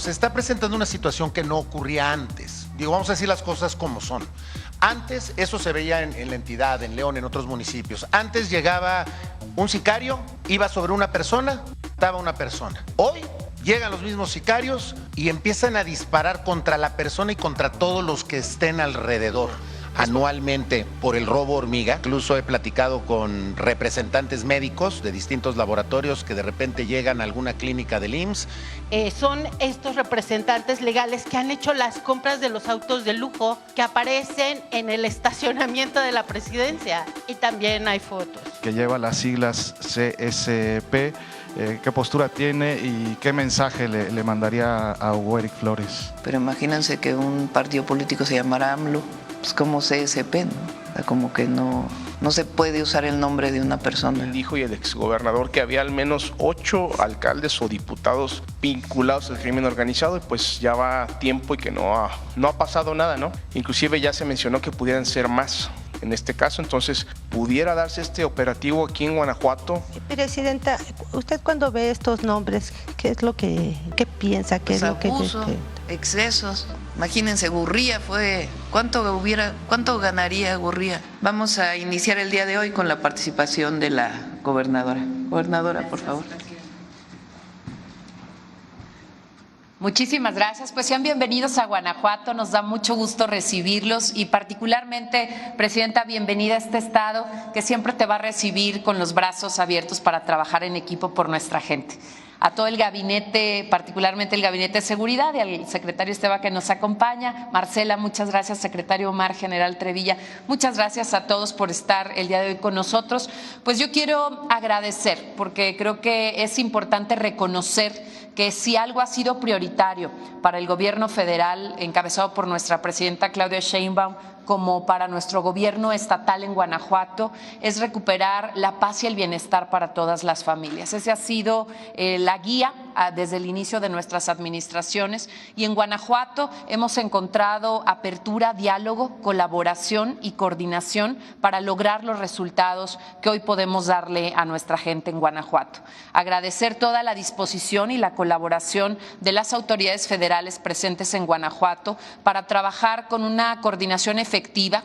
se está presentando una situación que no ocurría antes. Digo, vamos a decir las cosas como son. Antes eso se veía en la entidad, en León, en otros municipios. Antes llegaba un sicario, iba sobre una persona, mataba a una persona. Hoy llegan los mismos sicarios y empiezan a disparar contra la persona y contra todos los que estén alrededor. Anualmente por el robo hormiga. Incluso he platicado con representantes médicos de distintos laboratorios que de repente llegan a alguna clínica del IMSS. Son estos representantes legales que han hecho las compras de los autos de lujo que aparecen en el estacionamiento de la presidencia. Y también hay fotos. Que lleva las siglas CSP. ¿Qué postura tiene y qué mensaje le mandaría a Hugo Eric Flores? Pero imagínense que un partido político se llamara AMLO, pues como CSP, ¿no? O sea, como que no se puede usar el nombre de una persona. Dijo y el exgobernador que había al menos 8 alcaldes o diputados vinculados al crimen organizado y pues ya va tiempo y que no ha pasado nada, ¿no? Inclusive ya se mencionó que pudieran ser más. En este caso, entonces, ¿pudiera darse este operativo aquí en Guanajuato? Presidenta, usted cuando ve estos nombres, ¿qué es lo que piensa? ¿Qué Pues es lo abuso, excesos. Imagínense, Gurría fue... ¿Cuánto ganaría Gurría? Vamos a iniciar el día de hoy con la participación de la gobernadora. Gobernadora, por favor. Muchísimas gracias, pues sean bienvenidos a Guanajuato, nos da mucho gusto recibirlos y particularmente, Presidenta, bienvenida a este estado que siempre te va a recibir con los brazos abiertos para trabajar en equipo por nuestra gente. A todo el gabinete, particularmente el gabinete de seguridad y al secretario Esteba que nos acompaña, Marcela, muchas gracias, secretario Omar, general Trevilla, muchas gracias a todos por estar el día de hoy con nosotros. Pues yo quiero agradecer, porque creo que es importante reconocer que si algo ha sido prioritario para el gobierno federal, encabezado por nuestra presidenta Claudia Sheinbaum, como para nuestro gobierno estatal en Guanajuato, es recuperar la paz y el bienestar para todas las familias. Esa ha sido la guía desde el inicio de nuestras administraciones y en Guanajuato hemos encontrado apertura, diálogo, colaboración y coordinación para lograr los resultados que hoy podemos darle a nuestra gente en Guanajuato. Agradecer toda la disposición y la colaboración de las autoridades federales presentes en Guanajuato para trabajar con una coordinación efectiva,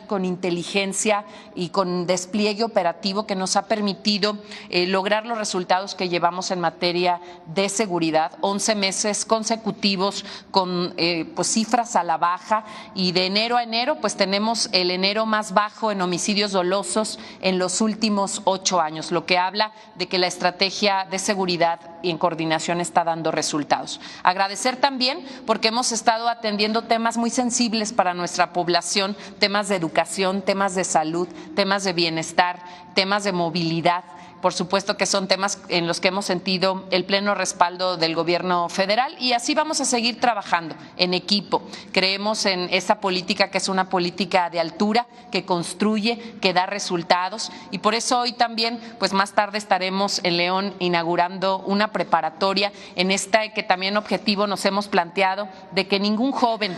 con inteligencia y con despliegue operativo que nos ha permitido lograr los resultados que llevamos en materia de seguridad, 11 meses consecutivos con pues cifras a la baja y de enero a enero pues tenemos el enero más bajo en homicidios dolosos en los últimos 8 años, lo que habla de que la estrategia de seguridad y en coordinación está dando resultados. Agradecer también porque hemos estado atendiendo temas muy sensibles para nuestra población, temas de educación, temas de salud, temas de bienestar, temas de movilidad. Por supuesto que son temas en los que hemos sentido el pleno respaldo del gobierno federal y así vamos a seguir trabajando en equipo. Creemos en esa política que es una política de altura, que construye, que da resultados y por eso hoy también, pues más tarde estaremos en León inaugurando una preparatoria en esta que también objetivo nos hemos planteado de que ningún joven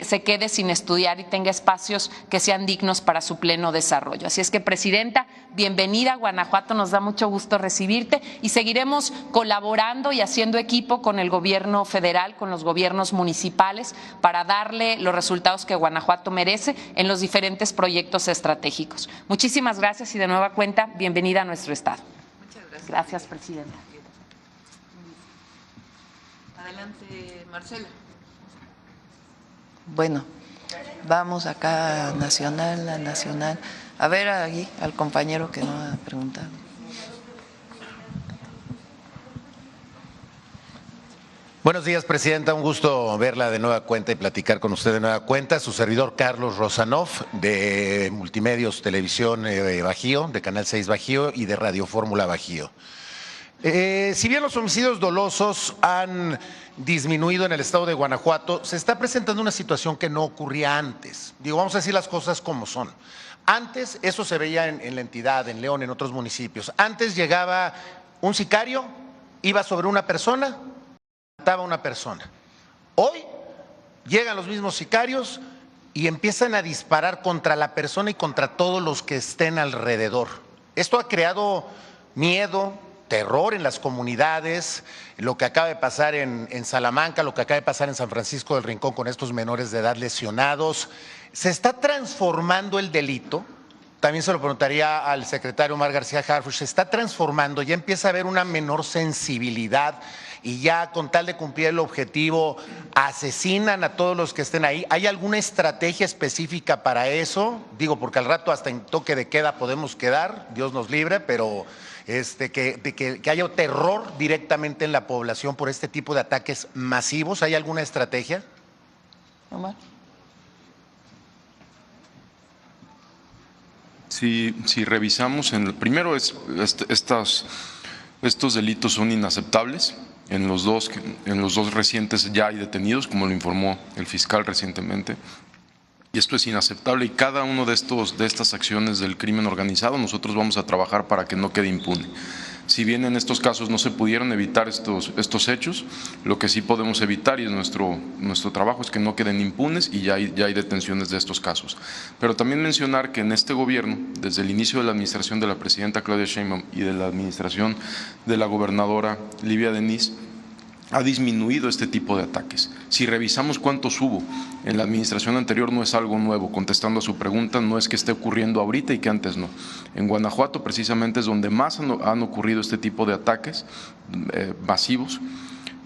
se quede sin estudiar y tenga espacios que sean dignos para su pleno desarrollo. Así es que, Presidenta, bienvenida a Guanajuato, nos da mucho gusto recibirte y seguiremos colaborando y haciendo equipo con el gobierno federal, con los gobiernos municipales para darle los resultados que Guanajuato merece en los diferentes proyectos estratégicos. Muchísimas gracias y de nueva cuenta, bienvenida a nuestro estado. Muchas gracias. Gracias, Presidenta. Adelante, Marcela. Bueno, vamos acá a Nacional. A ver ahí al compañero que no ha preguntado. Buenos días, Presidenta. Un gusto verla de nueva cuenta y platicar con usted de nueva cuenta. Su servidor Carlos Rosanov, de Multimedios Televisión Bajío, de Canal 6 Bajío y de Radio Fórmula Bajío. Si bien los homicidios dolosos han disminuido en el estado de Guanajuato, se está presentando una situación que no ocurría antes. Digo, vamos a decir las cosas como son. Antes eso se veía en la entidad, en León, en otros municipios. Antes llegaba un sicario, iba sobre una persona, mataba a una persona. Hoy llegan los mismos sicarios y empiezan a disparar contra la persona y contra todos los que estén alrededor. Esto ha creado miedo, terror en las comunidades, lo que acaba de pasar en Salamanca, lo que acaba de pasar en San Francisco del Rincón con estos menores de edad lesionados. ¿Se está transformando el delito? También se lo preguntaría al secretario Omar García Harfuch. ¿Se está transformando? ¿Ya empieza a haber una menor sensibilidad y ya con tal de cumplir el objetivo asesinan a todos los que estén ahí? ¿Hay alguna estrategia específica para eso? Digo, porque al rato hasta en toque de queda podemos quedar, Dios nos libre, pero que haya terror directamente en la población por este tipo de ataques masivos. ¿Hay alguna estrategia? Omar. Si revisamos, primero estos delitos son inaceptables. En los dos recientes ya hay detenidos, como lo informó el fiscal recientemente. Y esto es inaceptable y cada uno de estas acciones del crimen organizado nosotros vamos a trabajar para que no quede impune. Si bien en estos casos no se pudieron evitar estos hechos, lo que sí podemos evitar, y es nuestro trabajo, es que no queden impunes y ya hay detenciones de estos casos. Pero también mencionar que en este gobierno, desde el inicio de la administración de la presidenta Claudia Sheinbaum y de la administración de la gobernadora Livia Denis, ha disminuido este tipo de ataques. Si revisamos cuántos hubo en la administración anterior, no es algo nuevo. Contestando a su pregunta, no es que esté ocurriendo ahorita y que antes no. En Guanajuato precisamente es donde más han ocurrido este tipo de ataques masivos.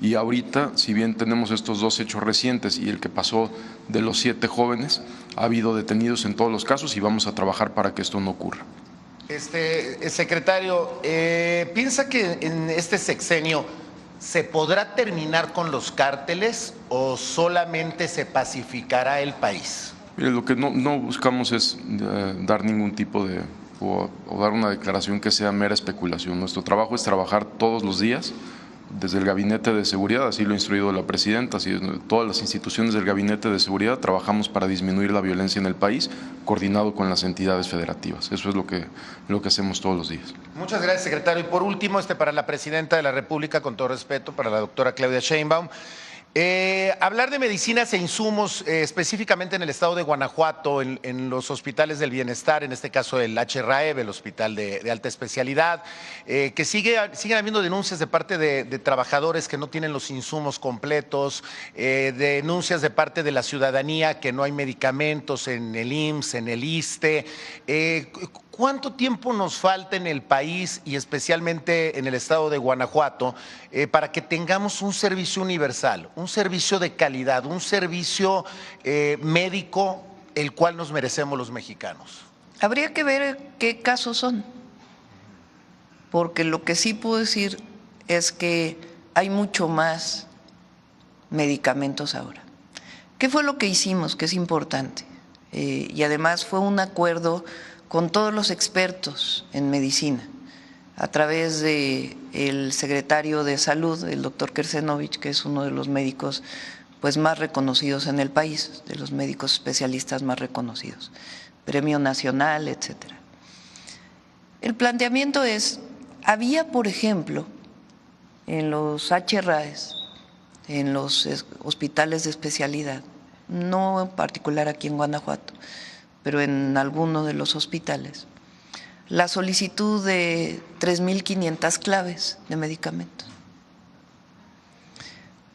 Y ahorita, si bien tenemos estos dos hechos recientes y el que pasó de los 7 jóvenes, ha habido detenidos en todos los casos y vamos a trabajar para que esto no ocurra. Secretario, ¿piensa que en este sexenio se podrá terminar con los cárteles o solamente se pacificará el país? Mire, lo que no buscamos es dar ningún tipo de o dar una declaración que sea mera especulación. Nuestro trabajo es trabajar todos los días desde el Gabinete de Seguridad, así lo ha instruido la presidenta, así todas las instituciones del Gabinete de Seguridad trabajamos para disminuir la violencia en el país, coordinado con las entidades federativas. Eso es lo que hacemos todos los días. Muchas gracias, secretario. Y por último, para la presidenta de la República, con todo respeto, para la doctora Claudia Sheinbaum, hablar de medicinas e insumos, específicamente en el estado de Guanajuato, en los hospitales del bienestar, en este caso el HRAEB, el hospital de alta especialidad, que siguen habiendo denuncias de parte de trabajadores que no tienen los insumos completos, denuncias de parte de la ciudadanía que no hay medicamentos en el IMSS, en el ISSSTE. ¿Cuánto tiempo nos falta en el país y especialmente en el estado de Guanajuato para que tengamos un servicio universal, un servicio de calidad, un servicio médico el cual nos merecemos los mexicanos? Habría que ver qué casos son, porque lo que sí puedo decir es que hay mucho más medicamentos ahora. ¿Qué fue lo que hicimos? Que es importante. Y además fue un acuerdo con todos los expertos en medicina, a través del secretario de Salud, el doctor Kersenovich, que es uno de los médicos pues más reconocidos en el país, de los médicos especialistas más reconocidos, Premio Nacional, etcétera. El planteamiento es, había por ejemplo en los HRAES, en los hospitales de especialidad, no en particular aquí en Guanajuato, pero en alguno de los hospitales, la solicitud de 3.500 claves de medicamentos.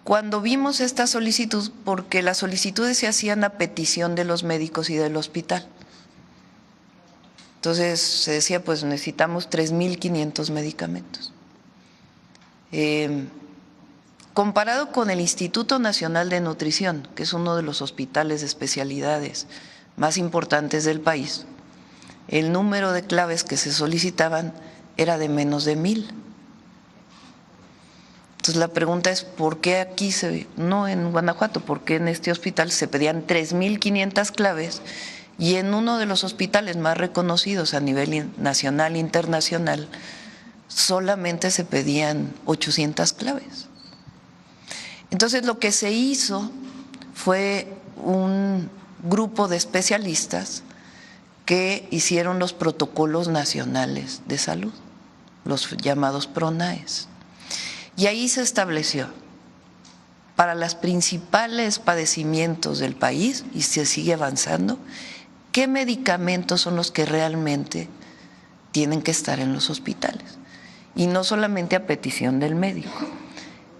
Cuando vimos esta solicitud, porque las solicitudes se hacían a petición de los médicos y del hospital, entonces se decía, pues necesitamos 3.500 medicamentos. Comparado con el Instituto Nacional de Nutrición, que es uno de los hospitales de especialidades más importantes del país, el número de claves que se solicitaban era de menos de 1,000. Entonces la pregunta es, ¿por qué aquí, no en Guanajuato, por qué en este hospital se pedían 3.500 claves y en uno de los hospitales más reconocidos a nivel nacional e internacional solamente se pedían 800 claves? Entonces lo que se hizo fue un grupo de especialistas que hicieron los protocolos nacionales de salud, los llamados PRONAES. Y ahí se estableció para los principales padecimientos del país, y se sigue avanzando, qué medicamentos son los que realmente tienen que estar en los hospitales. y no solamente a petición del médico.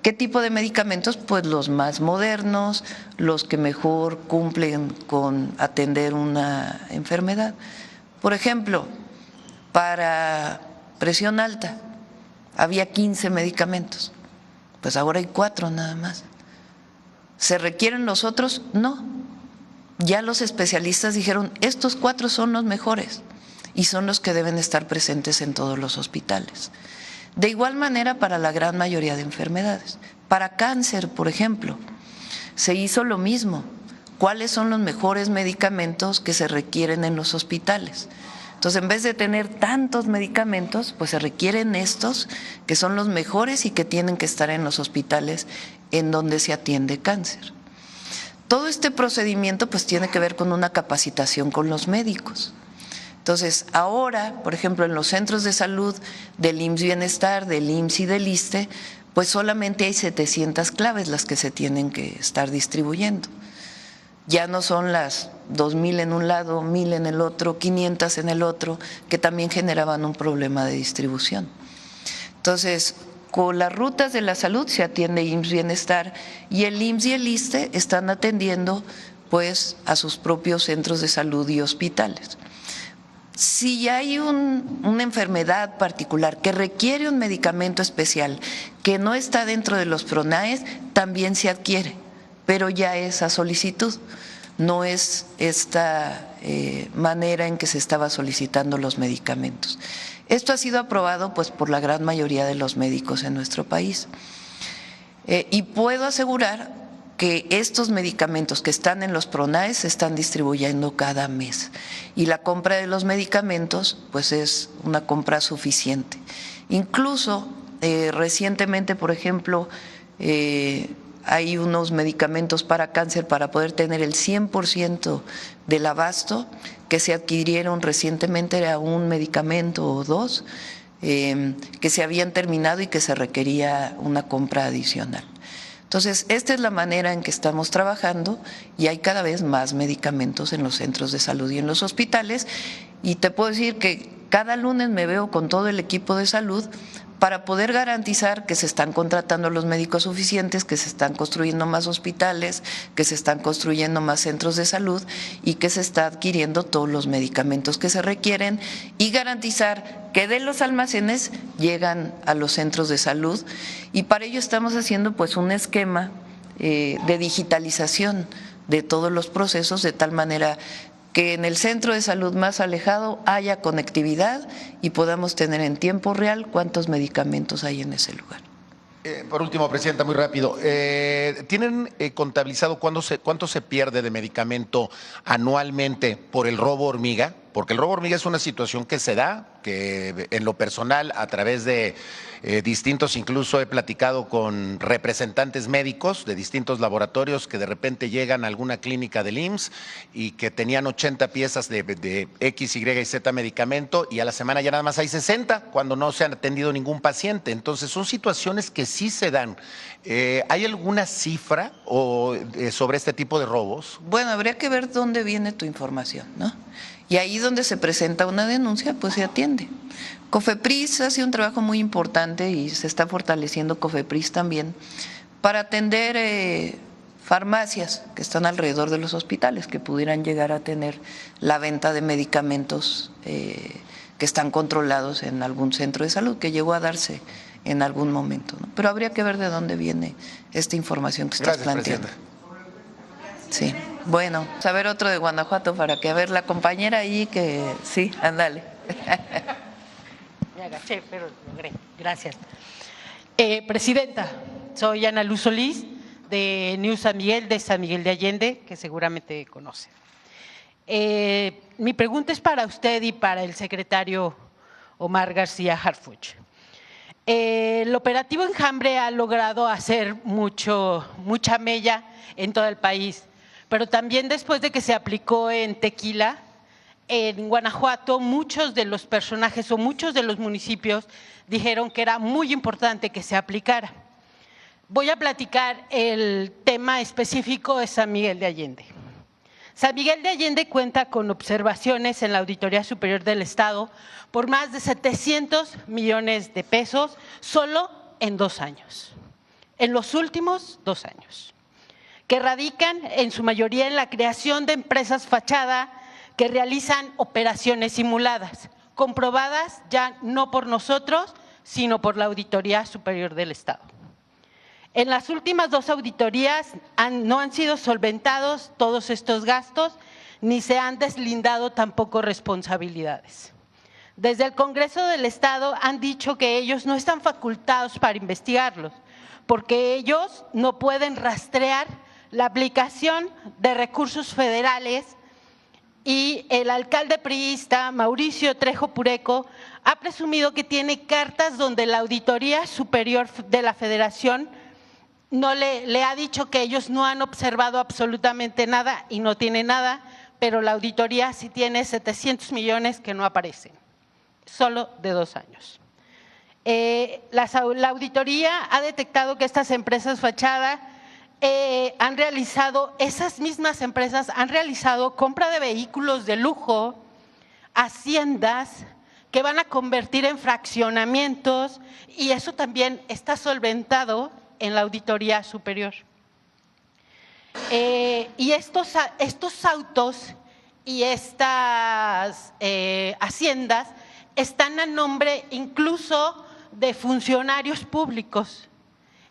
¿Qué tipo de medicamentos? Pues los más modernos, los que mejor cumplen con atender una enfermedad. Por ejemplo, para presión alta había 15 medicamentos, pues ahora hay 4 nada más. ¿Se requieren los otros? No. Ya los especialistas dijeron, estos 4 son los mejores y son los que deben estar presentes en todos los hospitales. De igual manera para la gran mayoría de enfermedades. Para cáncer, por ejemplo, se hizo lo mismo. ¿Cuáles son los mejores medicamentos que se requieren en los hospitales? Entonces, en vez de tener tantos medicamentos, pues se requieren estos que son los mejores y que tienen que estar en los hospitales en donde se atiende cáncer. Todo este procedimiento pues tiene que ver con una capacitación con los médicos. Entonces, ahora, por ejemplo, en los centros de salud del IMSS Bienestar, del IMSS y del ISSSTE, pues solamente hay 700 claves las que se tienen que estar distribuyendo. Ya no son las 2,000 en un lado, 1,000 en el otro, 500 en el otro, que también generaban un problema de distribución. Entonces, con las rutas de la salud se atiende IMSS Bienestar y el IMSS y el ISSSTE están atendiendo pues a sus propios centros de salud y hospitales. Si hay una enfermedad particular que requiere un medicamento especial que no está dentro de los PRONAES, también se adquiere, pero ya es a solicitud, no es esta manera en que se estaba solicitando los medicamentos. Esto ha sido aprobado pues por la gran mayoría de los médicos en nuestro país. Y puedo asegurar que estos medicamentos que están en los PRONAES se están distribuyendo cada mes y la compra de los medicamentos pues es una compra suficiente. Incluso recientemente, por ejemplo, hay unos medicamentos para cáncer para poder tener el 100% del abasto que se adquirieron recientemente, era un medicamento o 2 que se habían terminado y que se requería una compra adicional. Entonces, esta es la manera en que estamos trabajando y hay cada vez más medicamentos en los centros de salud y en los hospitales. Y te puedo decir que cada lunes me veo con todo el equipo de salud para poder garantizar que se están contratando los médicos suficientes, que se están construyendo más hospitales, que se están construyendo más centros de salud y que se está adquiriendo todos los medicamentos que se requieren y garantizar que de los almacenes llegan a los centros de salud. Y para ello estamos haciendo pues un esquema de digitalización de todos los procesos de tal manera que en el centro de salud más alejado haya conectividad y podamos tener en tiempo real cuántos medicamentos hay en ese lugar. Por último, Presidenta, muy rápido. ¿Tienen contabilizado cuánto se pierde de medicamento anualmente por el robo hormiga? Porque el robo hormiga es una situación que se da, que en lo personal, a través de distintos, incluso he platicado con representantes médicos de distintos laboratorios que de repente llegan a alguna clínica del IMSS y que tenían 80 piezas de X, Y y Z medicamento y a la semana ya nada más hay 60 cuando no se han atendido ningún paciente. Entonces son situaciones que sí se dan. ¿Hay alguna cifra sobre este tipo de robos? Bueno, habría que ver dónde viene tu información, ¿no? Y ahí donde se presenta una denuncia, pues se atiende. COFEPRIS hace un trabajo muy importante y se está fortaleciendo COFEPRIS también para atender farmacias que están alrededor de los hospitales que pudieran llegar a tener la venta de medicamentos que están controlados en algún centro de salud, que llegó a darse en algún momento, ¿no? Pero habría que ver de dónde viene esta información que estás planteando. Sí, bueno, saber otro de Guanajuato para que a ver la compañera ahí que sí, ándale. Me agaché, pero logré. Gracias. Presidenta, soy Ana Luz Solís de News San Miguel, de San Miguel de Allende, que seguramente conoce. Mi pregunta es para usted y para el secretario Omar García Harfuch. El operativo Enjambre ha logrado hacer mucha mella en todo el país, pero también después de que se aplicó en Tequila, en Guanajuato muchos de los personajes o muchos de los municipios dijeron que era muy importante que se aplicara. Voy a platicar el tema específico de San Miguel de Allende. San Miguel de Allende cuenta con observaciones en la Auditoría Superior del Estado por más de 700 millones de pesos solo en 2 años, en los últimos 2 años, que radican en su mayoría en la creación de empresas fachada que realizan operaciones simuladas, comprobadas ya no por nosotros, sino por la Auditoría Superior del Estado. En las últimas 2 auditorías no han sido solventados todos estos gastos, ni se han deslindado tampoco responsabilidades. Desde el Congreso del Estado han dicho que ellos no están facultados para investigarlos, porque ellos no pueden rastrear la aplicación de recursos federales, y el alcalde priista Mauricio Trejo Pureco ha presumido que tiene cartas donde la Auditoría Superior de la Federación no le ha dicho que ellos no han observado absolutamente nada y no tiene nada, pero la auditoría sí tiene 700 millones que no aparecen, solo de 2 años. La auditoría ha detectado que estas empresas fachada han realizado, esas mismas empresas han realizado compra de vehículos de lujo, haciendas que van a convertir en fraccionamientos, y eso también está solventado en la Auditoría Superior. Y estos autos y estas haciendas están a nombre incluso de funcionarios públicos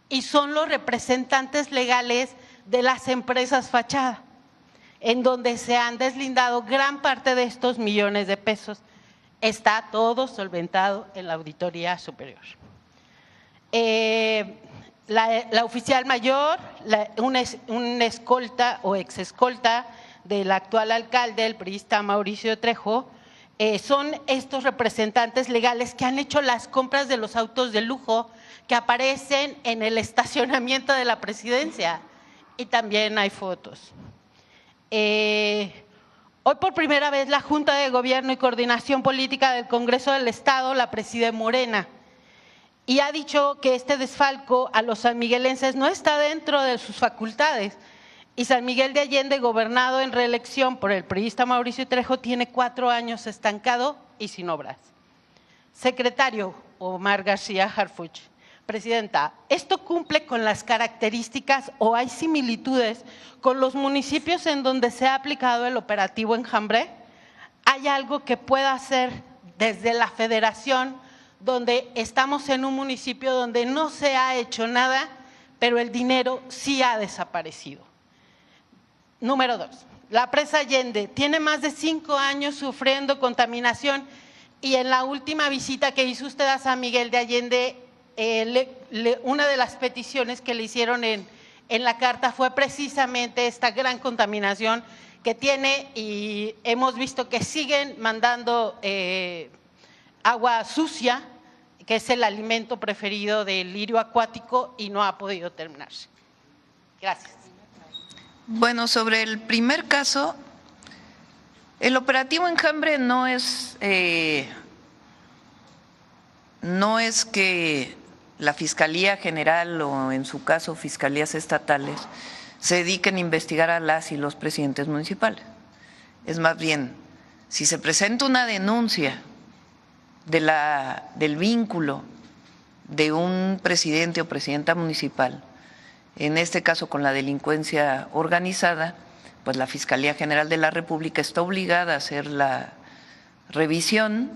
y son los representantes legales de las empresas fachada, en donde se han deslindado gran parte de estos millones de pesos. Está todo solventado en la Auditoría Superior. La oficial mayor, un escolta o ex escolta del actual alcalde, el priista Mauricio Trejo, son estos representantes legales que han hecho las compras de los autos de lujo que aparecen en el estacionamiento de la presidencia, y también hay fotos. Hoy por primera vez la Junta de Gobierno y Coordinación Política del Congreso del Estado la preside Morena, y ha dicho que este desfalco a los sanmiguelenses no está dentro de sus facultades, y San Miguel de Allende, gobernado en reelección por el priista Mauricio Trejo, tiene 4 años estancado y sin obras. Secretario Omar García Harfuch, presidenta, ¿esto cumple con las características o hay similitudes con los municipios en donde se ha aplicado el operativo Enjambre? ¿Hay algo que pueda hacer desde la federación, donde estamos en un municipio donde no se ha hecho nada, pero el dinero sí ha desaparecido? Número 2, la presa Allende tiene más de 5 años sufriendo contaminación, y en la última visita que hizo usted a San Miguel de Allende, una de las peticiones que le hicieron en la carta fue precisamente esta gran contaminación que tiene, y hemos visto que siguen mandando agua sucia, que es el alimento preferido del lirio acuático, y no ha podido terminarse. Gracias. Bueno, sobre el primer caso, el operativo Enjambre no es que la Fiscalía General o en su caso fiscalías estatales se dediquen a investigar a las y los presidentes municipales. Es más bien, si se presenta una denuncia del vínculo de un presidente o presidenta municipal, en este caso con la delincuencia organizada, pues la Fiscalía General de la República está obligada a hacer la revisión,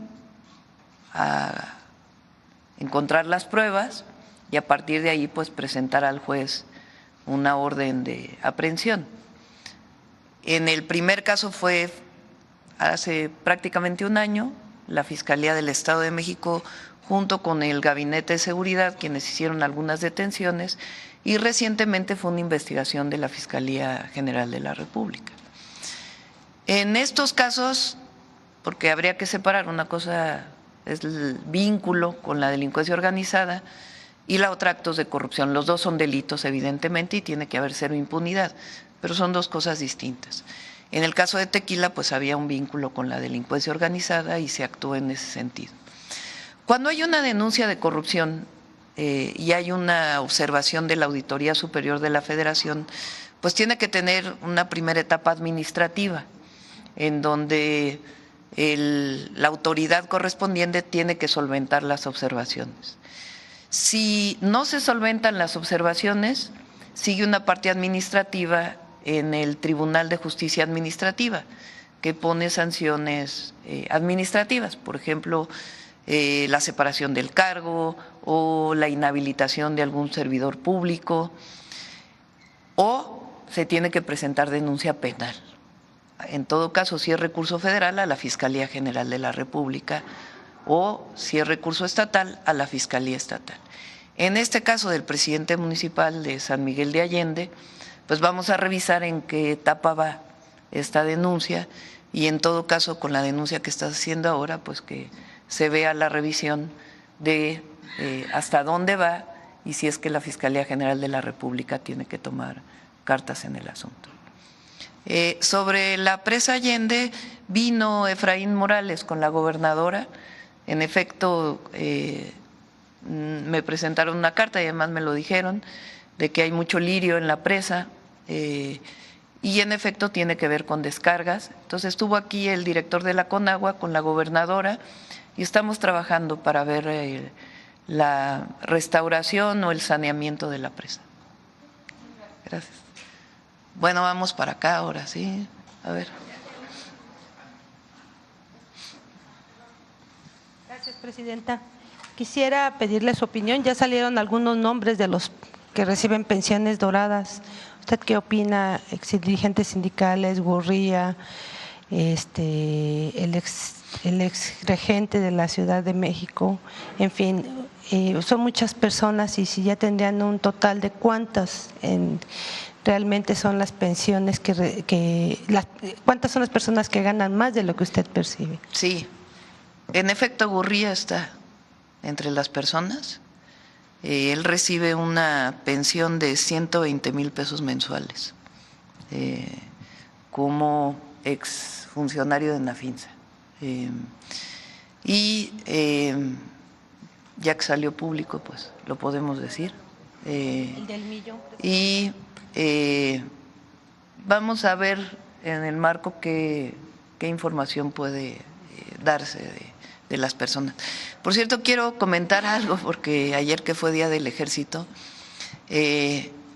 a encontrar las pruebas y a partir de ahí pues presentar al juez una orden de aprehensión. En el primer caso fue hace prácticamente 1 año, la Fiscalía del Estado de México junto con el Gabinete de Seguridad quienes hicieron algunas detenciones, y recientemente fue una investigación de la Fiscalía General de la República. En estos casos, porque habría que separar, una cosa es el vínculo con la delincuencia organizada y la otra actos de corrupción. Los dos son delitos evidentemente y tiene que haber 0 impunidad, pero son 2 cosas distintas. En el caso de Tequila pues había un vínculo con la delincuencia organizada y se actuó en ese sentido. Cuando hay una denuncia de corrupción y hay una observación de la Auditoría Superior de la Federación, pues tiene que tener una primera etapa administrativa, en donde la autoridad correspondiente tiene que solventar las observaciones. Si no se solventan las observaciones, sigue una parte administrativa en el Tribunal de Justicia Administrativa, que pone sanciones administrativas, por ejemplo, la separación del cargo o la inhabilitación de algún servidor público, o se tiene que presentar denuncia penal. En todo caso, si es recurso federal, a la Fiscalía General de la República, o si es recurso estatal, a la Fiscalía Estatal. En este caso del presidente municipal de San Miguel de Allende, pues vamos a revisar en qué etapa va esta denuncia, y en todo caso con la denuncia que estás haciendo ahora, pues que se vea la revisión de hasta dónde va y si es que la Fiscalía General de la República tiene que tomar cartas en el asunto. Sobre la presa Allende, vino Efraín Morales con la gobernadora. En efecto, me presentaron una carta y además me lo dijeron, de que hay mucho lirio en la presa, y en efecto tiene que ver con descargas. Entonces estuvo aquí el director de la Conagua con la gobernadora y estamos trabajando para ver la restauración o el saneamiento de la presa. Gracias. Bueno, vamos para acá ahora, sí. A ver. Gracias, presidenta. Quisiera pedirle su opinión. Ya salieron algunos nombres de los que reciben pensiones doradas. ¿Usted qué opina? Exdirigentes sindicales, Gurría, el ex regente de la Ciudad de México, en fin, son muchas personas, y si ya tendrían un total de cuántas realmente son las pensiones cuántas son las personas que ganan más de lo que usted percibe. Sí, en efecto Gurría está entre las personas. Él recibe una pensión de 120,000 pesos mensuales como exfuncionario de Nafinsa. Ya que salió público, pues lo podemos decir. El del millón. Y vamos a ver en el marco qué información puede darse de las personas. Por cierto, quiero comentar algo, porque ayer que fue Día del Ejército,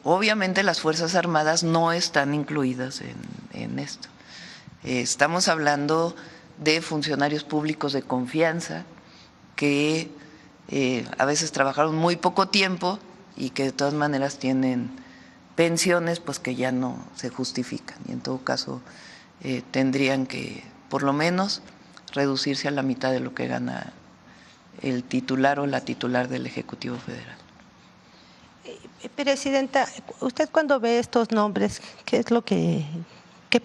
obviamente las Fuerzas Armadas no están incluidas en esto. Estamos hablando de funcionarios públicos de confianza que a veces trabajaron muy poco tiempo y que de todas maneras tienen pensiones pues que ya no se justifican, y en todo caso tendrían que por lo menos reducirse a la mitad de lo que gana el titular o la titular del Ejecutivo Federal. Presidenta, usted cuando ve estos nombres, ¿qué es lo que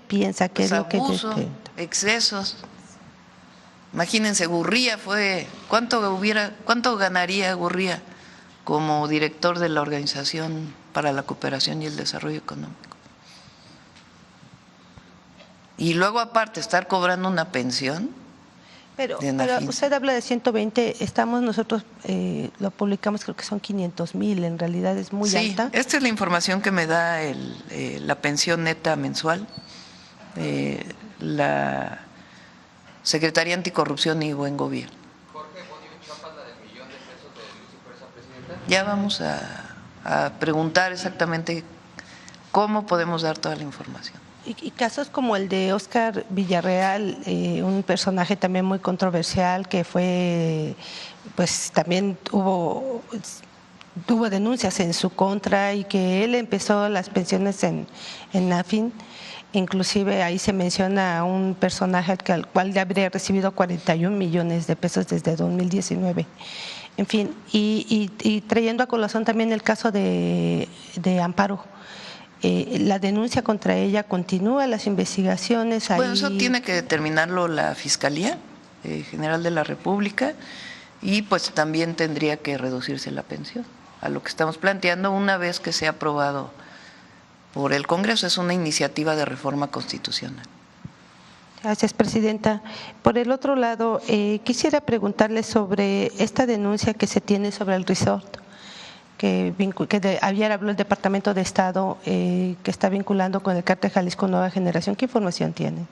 piensa? ¿Qué Pues es lo que abuso, excesos. Imagínense, Gurría fue, ¿cuánto ganaría Gurría como director de la Organización para la Cooperación y el Desarrollo Económico? Y luego aparte estar cobrando una pensión. Pero usted habla de 120, nosotros lo publicamos, creo que son 500,000, en realidad es muy alta. Sí, esta es la información que me da la pensión neta mensual, la Secretaría Anticorrupción y Buen Gobierno. Ya vamos a preguntar exactamente cómo podemos dar toda la información. Y casos como el de Óscar Villarreal, un personaje también muy controversial que fue, pues también tuvo denuncias en su contra, y que él empezó las pensiones en Nafin. Inclusive ahí se menciona a un personaje al cual ya habría recibido 41 millones de pesos desde 2019. En fin, y trayendo a colación también el caso de Amparo. La denuncia contra ella continúa, las investigaciones. Bueno, eso tiene que determinarlo la Fiscalía General de la República, y pues también tendría que reducirse la pensión a lo que estamos planteando una vez que sea aprobado por el Congreso. Es una iniciativa de reforma constitucional. Gracias, presidenta. Por el otro lado, quisiera preguntarle sobre esta denuncia que se tiene sobre el resort, que ayer habló el Departamento de Estado que está vinculando con el Cártel Jalisco Nueva Generación. ¿Qué información tiene?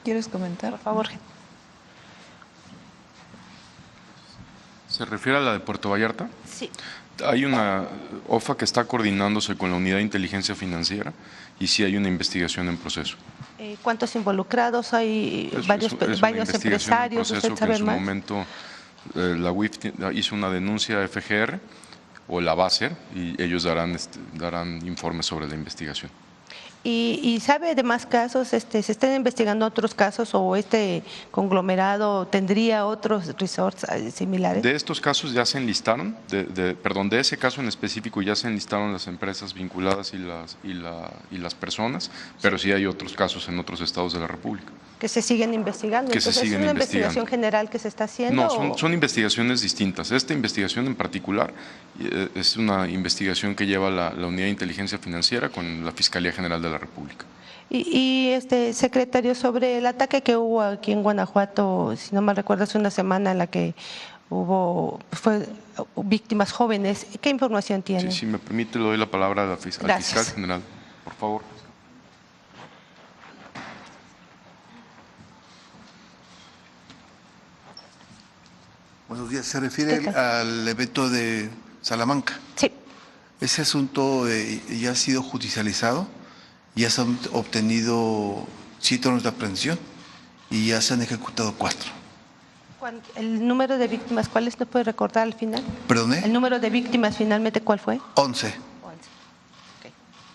¿Quieres comentar? Por favor. ¿Se refiere a la de Puerto Vallarta? Sí. Hay una OFA que está coordinándose con la Unidad de Inteligencia Financiera y sí hay una investigación en proceso. ¿Cuántos involucrados? ¿Hay varios empresarios? ¿Usted sabe más? En su momento la UIF hizo una denuncia a FGR, o la va a hacer, y ellos darán informes sobre la investigación. ¿Y sabe de más casos? ¿Se están investigando otros casos o este conglomerado tendría otros resorts similares? De estos casos ya se enlistaron, de ese caso en específico ya se enlistaron las empresas vinculadas y las personas, pero sí hay otros casos en otros estados de la República. Que se siguen investigando. Entonces, ¿es una investigación general que se está haciendo? No, son investigaciones distintas. Esta investigación en particular es una investigación que lleva la Unidad de Inteligencia Financiera con la Fiscalía General de la República. Y secretario, sobre el ataque que hubo aquí en Guanajuato, si no mal recuerdo, hace una semana en la que fue víctimas jóvenes, ¿qué información tiene? Sí, si me permite, le doy la palabra al fiscal general, por favor. Buenos días. Se refiere al evento de Salamanca. Sí. Ese asunto ya ha sido judicializado, ya se han obtenido 7 órdenes de aprehensión y ya se han ejecutado 4. ¿El número de víctimas cuál es? ¿No puede recordar al final? ¿Perdone? ¿El número de víctimas finalmente cuál fue? 11. Okay.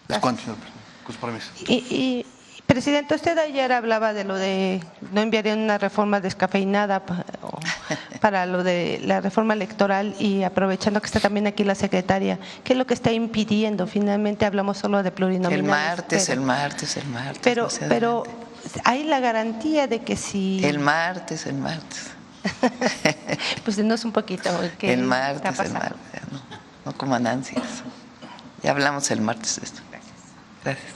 ¿Es cuánto, señor? Con su permiso. Y presidente, usted ayer hablaba de lo de no enviarían una reforma descafeinada para lo de la reforma electoral, y aprovechando que está también aquí la secretaria, ¿qué es lo que está impidiendo? Finalmente hablamos solo de plurinominales. El martes. Pero hay la garantía de que si… El martes. Pues denos un poquito. ¿Qué el martes, está pasando? no coman ansias. Ya hablamos el martes de esto. Gracias.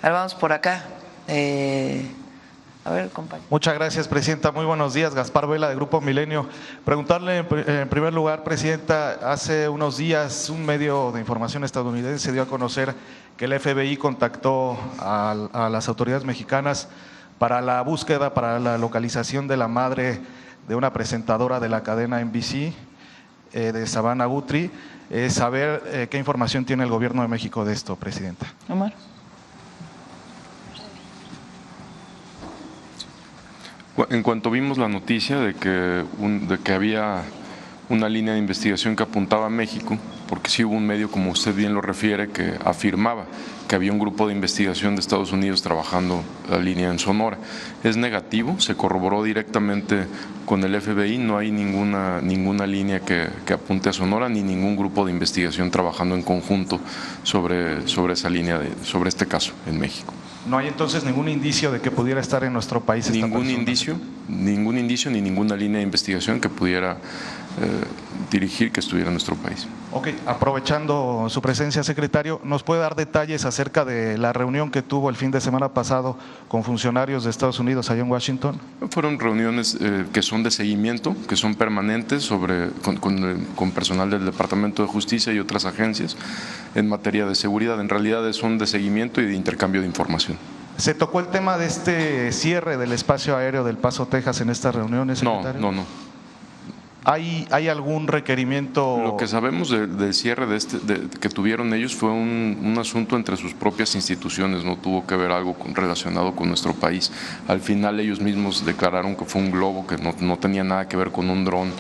Ahora vamos por acá. A ver, compañero. Muchas gracias, presidenta. Muy buenos días. Gaspar Vela, de Grupo Milenio. Preguntarle, en primer lugar, presidenta, hace unos días un medio de información estadounidense dio a conocer que el FBI contactó a las autoridades mexicanas para la búsqueda, para la localización de la madre de una presentadora de la cadena NBC, de Savannah Guthrie. Saber qué información tiene el gobierno de México de esto, presidenta. Omar. En cuanto vimos la noticia de que había una línea de investigación que apuntaba a México, porque sí hubo un medio, como usted bien lo refiere, que afirmaba que había un grupo de investigación de Estados Unidos trabajando la línea en Sonora. Es negativo, se corroboró directamente con el FBI, no hay ninguna línea que apunte a Sonora, ni ningún grupo de investigación trabajando en conjunto sobre esa línea, sobre este caso en México. ¿No hay entonces ningún indicio de que pudiera estar en nuestro país? Ningún indicio ni ninguna línea de investigación que pudiera dirigir que estuviera en nuestro país. Ok, aprovechando su presencia, secretario, ¿nos puede dar detalles acerca de la reunión que tuvo el fin de semana pasado con funcionarios de Estados Unidos allá en Washington? Fueron reuniones que son de seguimiento, que son permanentes con personal del Departamento de Justicia y otras agencias en materia de seguridad. En realidad son de seguimiento y de intercambio de información. ¿Se tocó el tema de este cierre del espacio aéreo del Paso, Texas en estas reuniones, secretario? No. ¿Hay algún requerimiento? Lo que sabemos del cierre que tuvieron ellos fue un asunto entre sus propias instituciones, no tuvo que ver algo relacionado con nuestro país. Al final ellos mismos declararon que fue un globo, que no tenía nada que ver con un dron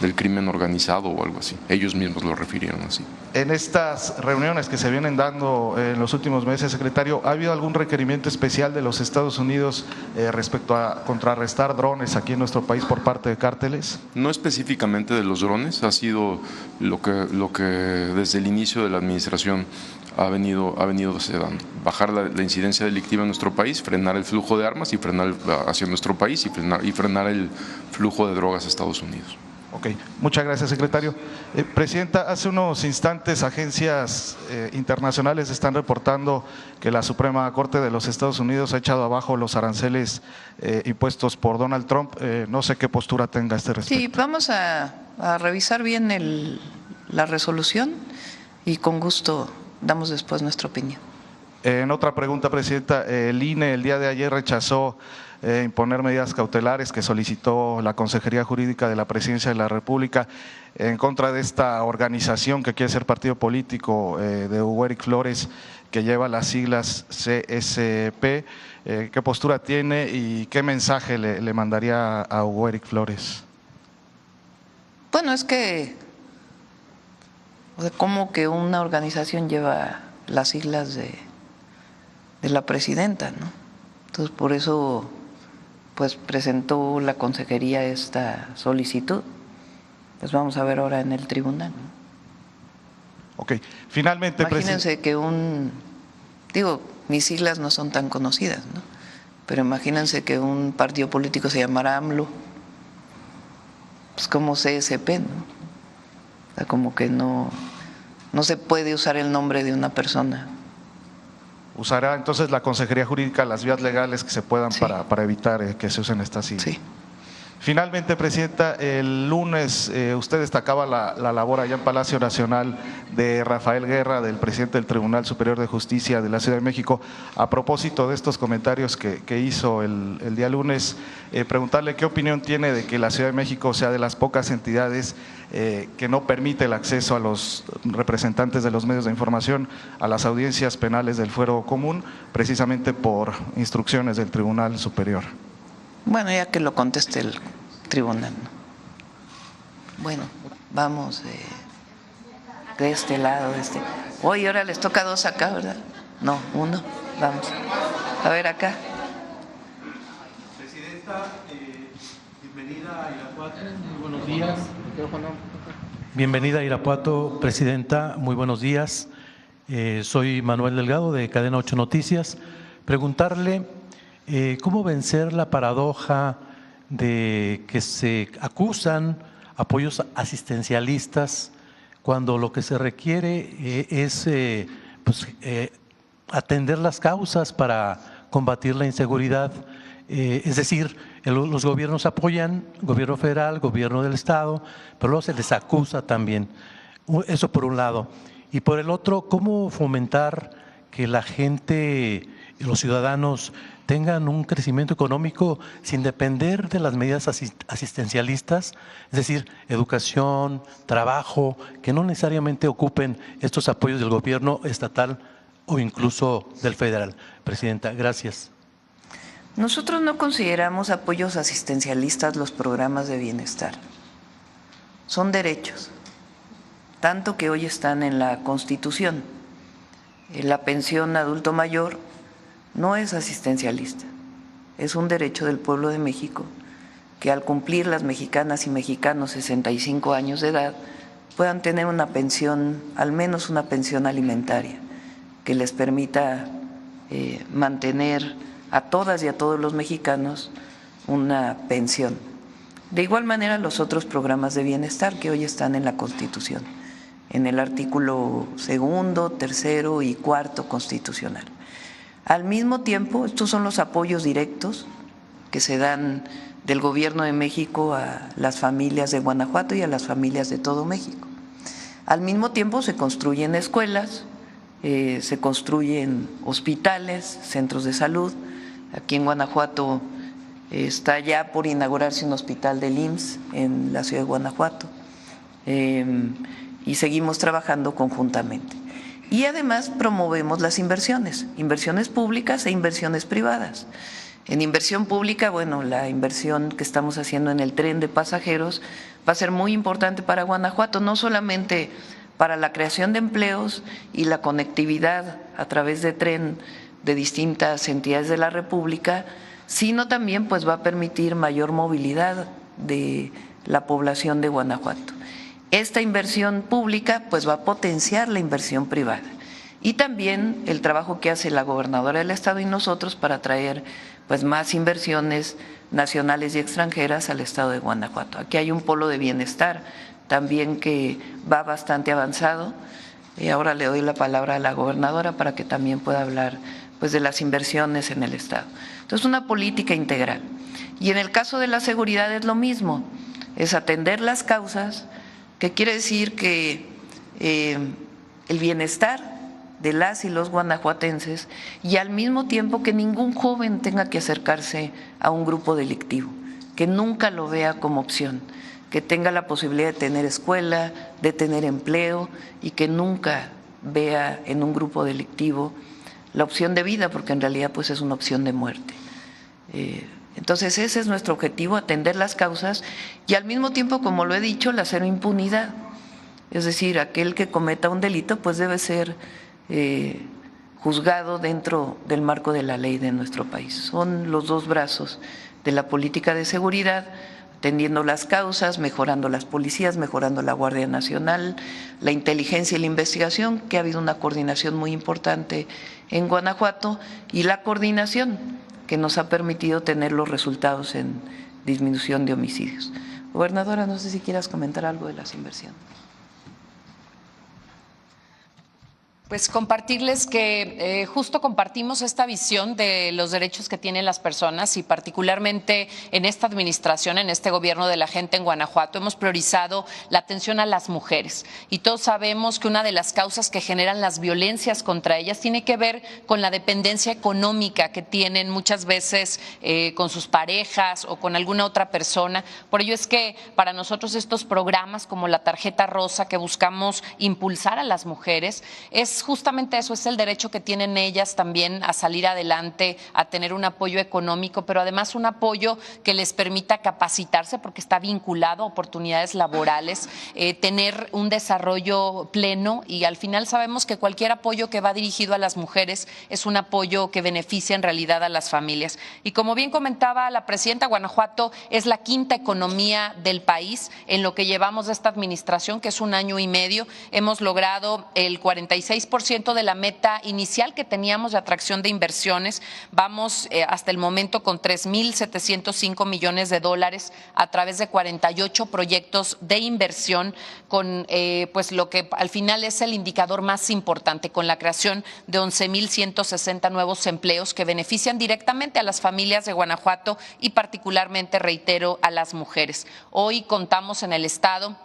del crimen organizado o algo así. Ellos mismos lo refirieron así. En estas reuniones que se vienen dando en los últimos meses, secretario, ¿ha habido algún requerimiento especial de los Estados Unidos respecto a contrarrestar drones aquí en nuestro país por parte de cárteles? No específicamente de los drones, ha sido lo que desde el inicio de la administración ha venido se dando. Bajar la incidencia delictiva en nuestro país, frenar el flujo de armas y frenar hacia nuestro país y frenar el flujo de drogas a Estados Unidos. Ok, muchas gracias, secretario. Presidenta, hace unos instantes agencias internacionales están reportando que la Suprema Corte de los Estados Unidos ha echado abajo los aranceles impuestos por Donald Trump. No sé qué postura tenga a este respecto. Sí, vamos a revisar bien la resolución. y con gusto damos después nuestra opinión. En otra pregunta, presidenta, el INE el día de ayer rechazó imponer medidas cautelares que solicitó la Consejería Jurídica de la Presidencia de la República en contra de esta organización que quiere ser partido político de Hugo Eric Flores, que lleva las siglas CSP. ¿Qué postura tiene y qué mensaje le mandaría a Hugo Eric Flores? Bueno, es que, o sea, ¿cómo que una organización lleva las siglas de la presidenta, ¿no? Entonces, por eso pues presentó la consejería esta solicitud. Pues vamos a ver ahora en el tribunal, ¿no? Ok, finalmente, imagínense que mis siglas no son tan conocidas, ¿no? Pero imagínense que un partido político se llamara AMLO, pues como CSP, ¿no? O sea, como que no se puede usar el nombre de una persona. ¿Usará entonces la Consejería Jurídica las vías legales que se puedan sí, para evitar que se usen estas siglas? Sí. Finalmente, presidenta, el lunes usted destacaba la labor allá en Palacio Nacional de Rafael Guerra, del presidente del Tribunal Superior de Justicia de la Ciudad de México. A propósito de estos comentarios que hizo el día lunes, preguntarle qué opinión tiene de que la Ciudad de México sea de las pocas entidades que no permite el acceso a los representantes de los medios de información a las audiencias penales del fuero común, precisamente por instrucciones del Tribunal Superior. Bueno, ya que lo conteste el tribunal, ¿no? Bueno, vamos de este lado, Hoy ahora les toca dos acá, ¿verdad? No, uno, vamos. A ver acá. Presidenta, bienvenida a Irapuato, muy buenos días. Bienvenida a Irapuato, presidenta, muy buenos días. Soy Manuel Delgado de Cadena 8 Noticias. Preguntarle ¿cómo vencer la paradoja de que se acusan apoyos asistencialistas cuando lo que se requiere es atender las causas para combatir la inseguridad? Es decir, los gobiernos apoyan, gobierno federal, gobierno del estado, pero luego se les acusa también. Eso por un lado. Y por el otro, ¿cómo fomentar que la gente y los ciudadanos tengan un crecimiento económico sin depender de las medidas asistencialistas, es decir, educación, trabajo, que no necesariamente ocupen estos apoyos del gobierno estatal o incluso del federal? Presidenta, gracias. Nosotros no consideramos apoyos asistencialistas los programas de bienestar. Son derechos, tanto que hoy están en la Constitución. La pensión adulto mayor no es asistencialista, es un derecho del pueblo de México que al cumplir las mexicanas y mexicanos 65 años de edad puedan tener una pensión, al menos una pensión alimentaria, que les permita mantener a todas y a todos los mexicanos una pensión. De igual manera los otros programas de bienestar que hoy están en la Constitución, en el artículo 2, 3 y 4 constitucional. Al mismo tiempo, estos son los apoyos directos que se dan del Gobierno de México a las familias de Guanajuato y a las familias de todo México. Al mismo tiempo se construyen escuelas, se construyen hospitales, centros de salud. Aquí en Guanajuato está ya por inaugurarse un hospital del IMSS en la ciudad de Guanajuato y seguimos trabajando conjuntamente. Y además promovemos las inversiones públicas e inversiones privadas. En inversión pública, bueno, la inversión que estamos haciendo en el tren de pasajeros va a ser muy importante para Guanajuato, no solamente para la creación de empleos y la conectividad a través de tren de distintas entidades de la República, sino también pues va a permitir mayor movilidad de la población de Guanajuato. Esta inversión pública pues va a potenciar la inversión privada y también el trabajo que hace la gobernadora del estado y nosotros para traer pues más inversiones nacionales y extranjeras al estado de Guanajuato. Aquí hay un polo de bienestar también que va bastante avanzado. Y ahora le doy la palabra a la gobernadora para que también pueda hablar pues de las inversiones en el estado. Entonces, una política integral. Y en el caso de la seguridad es lo mismo, es atender las causas, que quiere decir que el bienestar de las y los guanajuatenses y al mismo tiempo que ningún joven tenga que acercarse a un grupo delictivo, que nunca lo vea como opción, que tenga la posibilidad de tener escuela, de tener empleo y que nunca vea en un grupo delictivo la opción de vida, porque en realidad pues es una opción de muerte. Entonces ese es nuestro objetivo, atender las causas y al mismo tiempo, como lo he dicho, la cero impunidad. Es decir, aquel que cometa un delito pues debe ser juzgado dentro del marco de la ley de nuestro país. Son los dos brazos de la política de seguridad, atendiendo las causas, mejorando las policías, mejorando la Guardia Nacional, la inteligencia y la investigación, que ha habido una coordinación muy importante en Guanajuato, y la coordinación que nos ha permitido tener los resultados en disminución de homicidios. Gobernadora, no sé si quieras comentar algo de las inversiones. Pues compartirles que justo compartimos esta visión de los derechos que tienen las personas y particularmente en esta administración, en este gobierno de la gente en Guanajuato, hemos priorizado la atención a las mujeres y todos sabemos que una de las causas que generan las violencias contra ellas tiene que ver con la dependencia económica que tienen muchas veces con sus parejas o con alguna otra persona. Por ello es que para nosotros estos programas como la tarjeta rosa que buscamos impulsar a las mujeres es justamente eso, es el derecho que tienen ellas también a salir adelante, a tener un apoyo económico, pero además un apoyo que les permita capacitarse porque está vinculado a oportunidades laborales, tener un desarrollo pleno y al final sabemos que cualquier apoyo que va dirigido a las mujeres es un apoyo que beneficia en realidad a las familias. Y como bien comentaba la presidenta, Guanajuato es la quinta economía del país en lo que llevamos de esta administración, que es 1 año y medio. Hemos logrado el 46% de la meta inicial que teníamos de atracción de inversiones. Vamos hasta el momento con $3,705 millones a través de 48 proyectos de inversión con pues lo que al final es el indicador más importante, con la creación de 11,160 nuevos empleos que benefician directamente a las familias de Guanajuato y particularmente, reitero, a las mujeres. Hoy contamos en el estado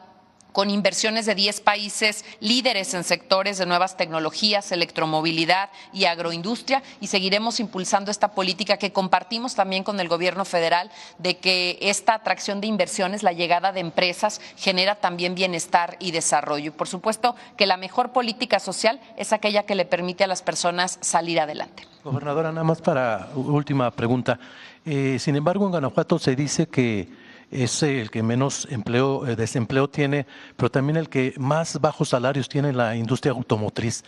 con inversiones de 10 países líderes en sectores de nuevas tecnologías, electromovilidad y agroindustria, y seguiremos impulsando esta política que compartimos también con el gobierno federal de que esta atracción de inversiones, la llegada de empresas, genera también bienestar y desarrollo. Y por supuesto que la mejor política social es aquella que le permite a las personas salir adelante. Gobernadora, nada más para última pregunta. Sin embargo, en Guanajuato se dice que es el que menos desempleo tiene, pero también el que más bajos salarios tiene en la industria automotriz.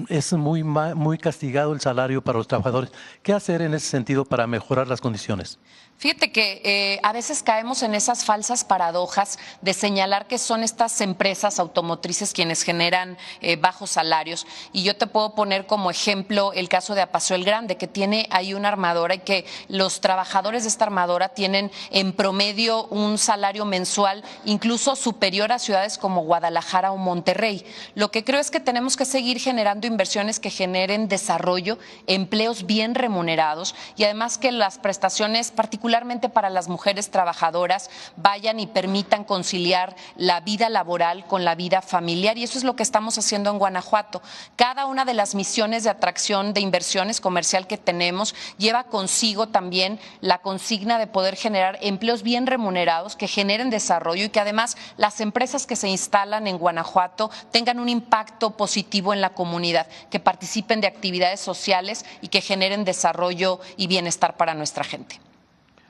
Es muy castigado el salario para los trabajadores. ¿Qué hacer en ese sentido para mejorar las condiciones? Fíjate que a veces caemos en esas falsas paradojas de señalar que son estas empresas automotrices quienes generan bajos salarios. Y yo te puedo poner como ejemplo el caso de Apaseo el Grande, que tiene ahí una armadora y que los trabajadores de esta armadora tienen en promedio un salario mensual incluso superior a ciudades como Guadalajara o Monterrey. Lo que creo es que tenemos que seguir generando inversiones que generen desarrollo, empleos bien remunerados y además que las prestaciones particularmente para las mujeres trabajadoras vayan y permitan conciliar la vida laboral con la vida familiar, y eso es lo que estamos haciendo en Guanajuato. Cada una de las misiones de atracción de inversiones comercial que tenemos lleva consigo también la consigna de poder generar empleos bien remunerados que generen desarrollo y que además las empresas que se instalan en Guanajuato tengan un impacto positivo en la comunidad, que participen de actividades sociales y que generen desarrollo y bienestar para nuestra gente.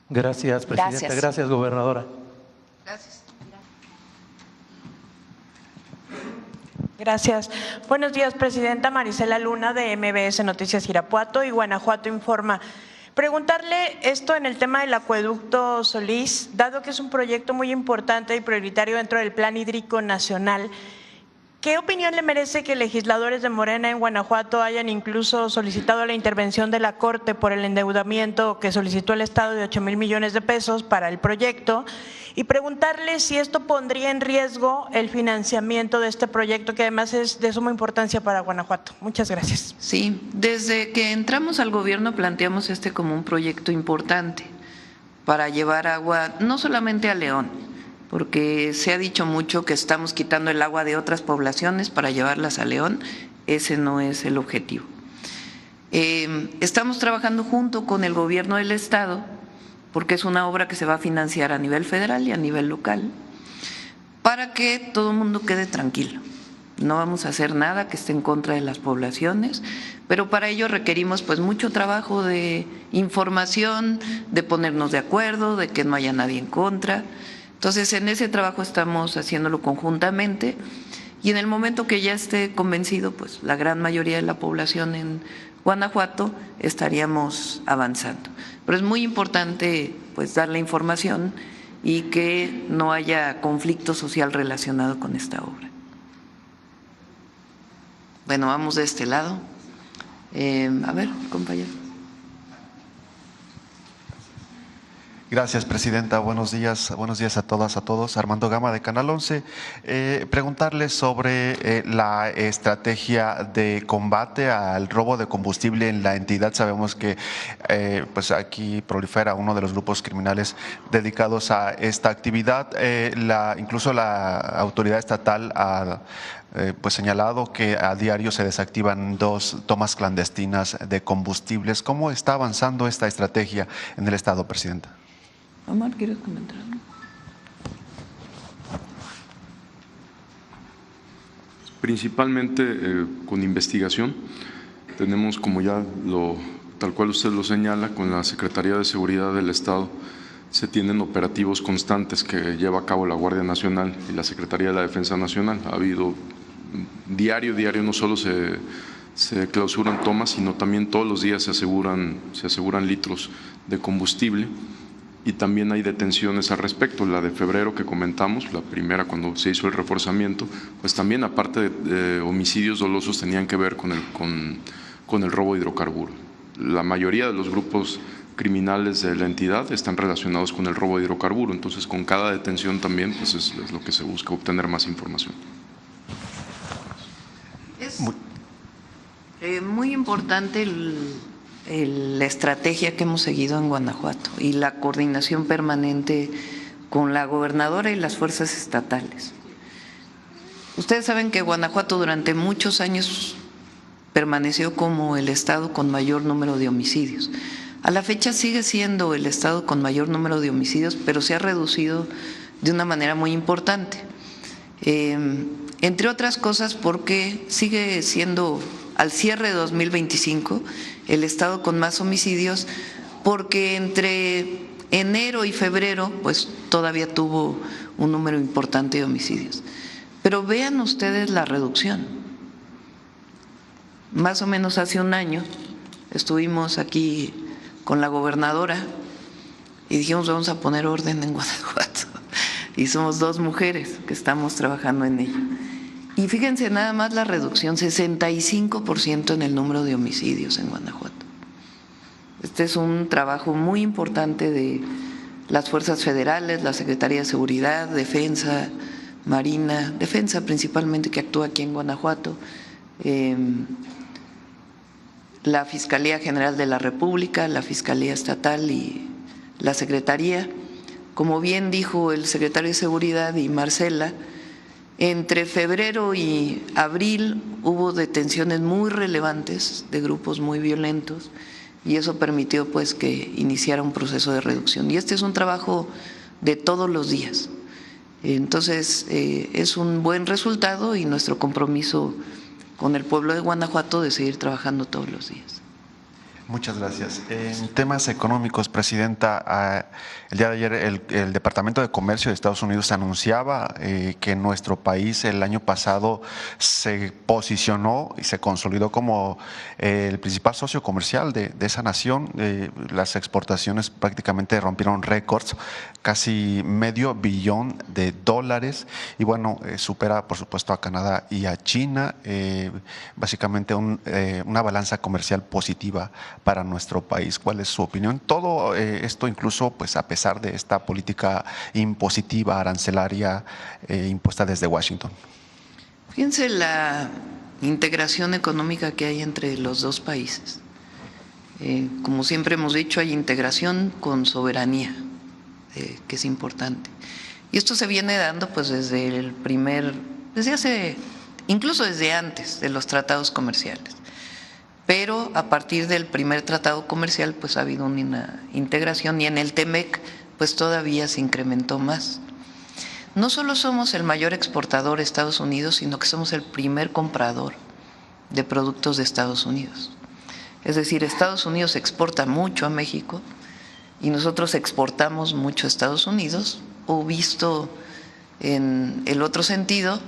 Gracias, presidenta. Gracias, gobernadora. Gracias. Gracias. Buenos días, presidenta. Marisela Luna, de MBS Noticias Irapuato y Guanajuato Informa. Preguntarle esto en el tema del acueducto Solís, dado que es un proyecto muy importante y prioritario dentro del Plan Hídrico Nacional. ¿Qué opinión le merece que legisladores de Morena en Guanajuato hayan incluso solicitado la intervención de la Corte por el endeudamiento que solicitó el Estado de 8,000 millones de pesos para el proyecto? Y preguntarle si esto pondría en riesgo el financiamiento de este proyecto, que además es de suma importancia para Guanajuato. Muchas gracias. Sí, desde que entramos al gobierno planteamos este como un proyecto importante para llevar agua no solamente a León, porque se ha dicho mucho que estamos quitando el agua de otras poblaciones para llevarlas a León. Ese no es el objetivo. Estamos trabajando junto con el gobierno del estado, porque es una obra que se va a financiar a nivel federal y a nivel local, para que todo el mundo quede tranquilo. No vamos a hacer nada que esté en contra de las poblaciones, pero para ello requerimos pues mucho trabajo de información, de ponernos de acuerdo, de que no haya nadie en contra. Entonces, en ese trabajo estamos haciéndolo conjuntamente, y en el momento que ya esté convencido pues la gran mayoría de la población en Guanajuato, estaríamos avanzando. Pero es muy importante pues dar la información y que no haya conflicto social relacionado con esta obra. Bueno, vamos de este lado. A ver, compañero. Gracias, presidenta. Buenos días a todas, a todos. Armando Gama, de Canal 11. Preguntarles sobre la estrategia de combate al robo de combustible en la entidad. Sabemos que pues aquí prolifera uno de los grupos criminales dedicados a esta actividad. Incluso la autoridad estatal ha pues señalado que a diario se desactivan 2 tomas clandestinas de combustibles. ¿Cómo está avanzando esta estrategia en el estado, presidenta? Omar, ¿quieres comentar? Principalmente con investigación. Tenemos, como ya tal cual usted lo señala, con la Secretaría de Seguridad del Estado, se tienen operativos constantes que lleva a cabo la Guardia Nacional y la Secretaría de la Defensa Nacional. Ha habido diario, no solo se clausuran tomas, sino también todos los días se aseguran litros de combustible. Y también hay detenciones al respecto. La de febrero que comentamos, la primera cuando se hizo el reforzamiento, pues también aparte de homicidios dolosos tenían que ver con el robo de hidrocarburos. La mayoría de los grupos criminales de la entidad están relacionados con el robo de hidrocarburos, entonces con cada detención también pues es lo que se busca, obtener más información. Es muy importante la estrategia que hemos seguido en Guanajuato y la coordinación permanente con la gobernadora y las fuerzas estatales. Ustedes saben que Guanajuato durante muchos años permaneció como el estado con mayor número de homicidios. A la fecha sigue siendo el estado con mayor número de homicidios, pero se ha reducido de una manera muy importante. Entre otras cosas porque sigue siendo al cierre de 2025 el estado con más homicidios, porque entre enero y febrero pues todavía tuvo un número importante de homicidios. Pero vean ustedes la reducción. Más o menos hace un año estuvimos aquí con la gobernadora y dijimos vamos a poner orden en Guanajuato, y somos 2 mujeres que estamos trabajando en ello. Y fíjense nada más la reducción, 65% en el número de homicidios en Guanajuato. Este es un trabajo muy importante de las fuerzas federales, la Secretaría de Seguridad, Defensa, Marina, Defensa principalmente, que actúa aquí en Guanajuato, la Fiscalía General de la República, la Fiscalía Estatal y la Secretaría. Como bien dijo el secretario de Seguridad y Marcela, entre febrero y abril hubo detenciones muy relevantes de grupos muy violentos y eso permitió pues que iniciara un proceso de reducción. Y este es un trabajo de todos los días. Entonces es un buen resultado y nuestro compromiso con el pueblo de Guanajuato de seguir trabajando todos los días. Muchas gracias. En temas económicos, presidenta, el día de ayer el Departamento de Comercio de Estados Unidos anunciaba que nuestro país el año pasado se posicionó y se consolidó como el principal socio comercial de esa nación. Las exportaciones prácticamente rompieron récords, casi $500 billion, y bueno, supera por supuesto a Canadá y a China, básicamente una balanza comercial positiva para nuestro país. ¿Cuál es su opinión? Todo esto incluso pues a pesar de esta política impositiva, arancelaria impuesta desde Washington. Fíjense la integración económica que hay entre los dos países. Como siempre hemos dicho, hay integración con soberanía, que es importante. Y esto se viene dando pues incluso desde antes de los tratados comerciales. Pero a partir del primer tratado comercial pues ha habido una integración, y en el TEMEC pues todavía se incrementó más. No solo somos el mayor exportador de Estados Unidos, sino que somos el primer comprador de productos de Estados Unidos. Es decir, Estados Unidos exporta mucho a México y nosotros exportamos mucho a Estados Unidos, o visto en el otro sentido,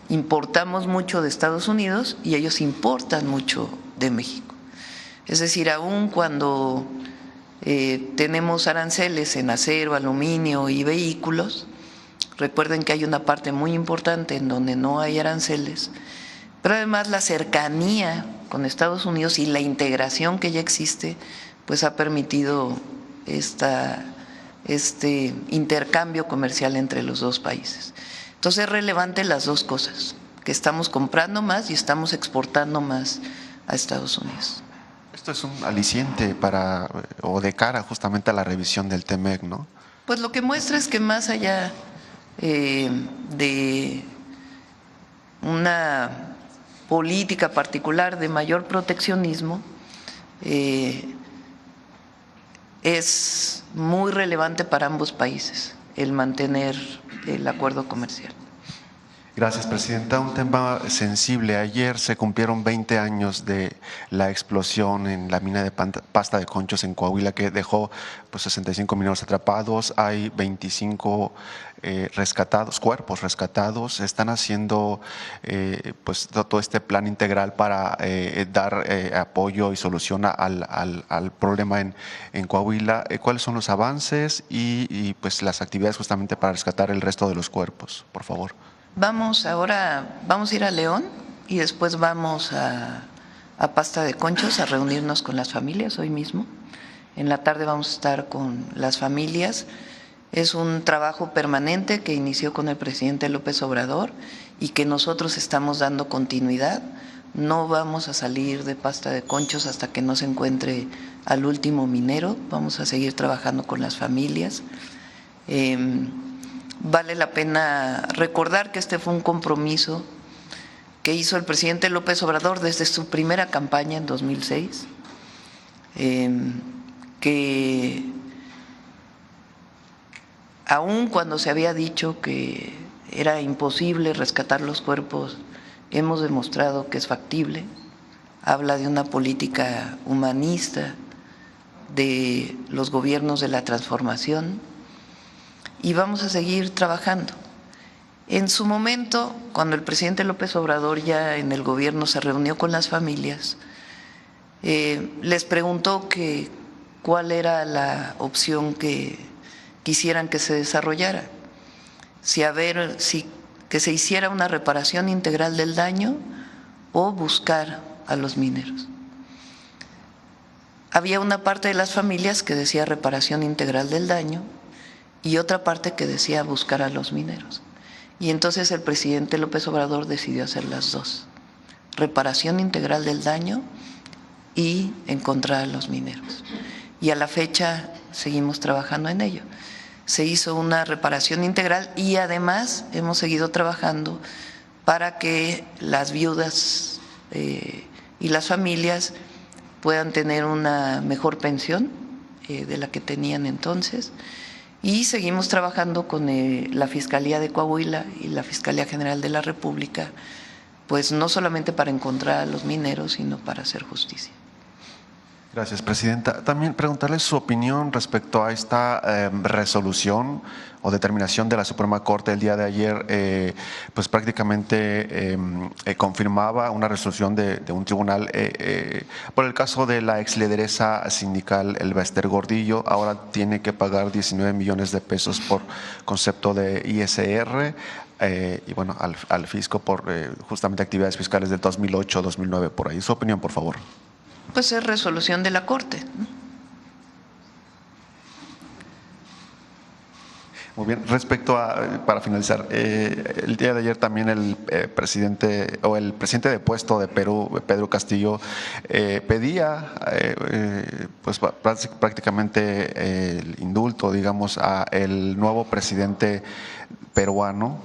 importamos mucho de Estados Unidos y ellos importan mucho de México. Es decir, aun cuando tenemos aranceles en acero, aluminio y vehículos, recuerden que hay una parte muy importante en donde no hay aranceles, pero además la cercanía con Estados Unidos y la integración que ya existe, pues ha permitido este intercambio comercial entre los dos países. Entonces es relevante las dos cosas, que estamos comprando más y estamos exportando más a Estados Unidos. Esto es un aliciente o de cara justamente a la revisión del TEMEC, ¿no? Pues lo que muestra es que más allá de una política particular de mayor proteccionismo, es muy relevante para ambos países el mantener el acuerdo comercial. Gracias, Presidenta. Un tema sensible. Ayer se cumplieron 20 años de la explosión en la mina de pasta de Conchos en Coahuila, que dejó pues 65 mineros atrapados. Hay 25 cuerpos rescatados. Están haciendo pues todo este plan integral para dar apoyo y solución al problema en Coahuila. ¿Cuáles son los avances y pues las actividades justamente para rescatar el resto de los cuerpos? Por favor. Vamos a ir a León y después vamos a Pasta de Conchos a reunirnos con las familias hoy mismo. En la tarde vamos a estar con las familias. Es un trabajo permanente que inició con el presidente López Obrador y que nosotros estamos dando continuidad. No vamos a salir de Pasta de Conchos hasta que no se encuentre al último minero. Vamos a seguir trabajando con las familias. Vale la pena recordar que este fue un compromiso que hizo el presidente López Obrador desde su primera campaña en 2006, que aun cuando se había dicho que era imposible rescatar los cuerpos, hemos demostrado que es factible. Habla de una política humanista de los gobiernos de la transformación. Y vamos a seguir trabajando. En su momento, cuando el presidente López Obrador ya en el gobierno se reunió con las familias, les preguntó cuál era la opción que quisieran que se desarrollara, que se hiciera una reparación integral del daño o buscar a los mineros. Había una parte de las familias que decía reparación integral del daño y otra parte que decía buscar a los mineros. Y entonces el presidente López Obrador decidió hacer las dos, reparación integral del daño y encontrar a los mineros. Y a la fecha seguimos trabajando en ello. Se hizo una reparación integral y además hemos seguido trabajando para que las viudas y las familias puedan tener una mejor pensión de la que tenían entonces. Y seguimos trabajando con la Fiscalía de Coahuila y la Fiscalía General de la República, pues no solamente para encontrar a los mineros, sino para hacer justicia. Gracias, Presidenta. También preguntarle su opinión respecto a esta resolución o determinación de la Suprema Corte el día de ayer, pues prácticamente confirmaba una resolución de un tribunal por el caso de la ex lideresa sindical Elba Ester Gordillo. Ahora tiene que pagar 19 millones de pesos por concepto de ISR. Y bueno, al fisco por justamente actividades fiscales del 2008-2009, por ahí. Su opinión, por favor. Pues es resolución de la Corte. Muy bien, respecto a, para finalizar, el día de ayer también el presidente de puesto de Perú, Pedro Castillo, pedía pues prácticamente el indulto, digamos, a el nuevo presidente peruano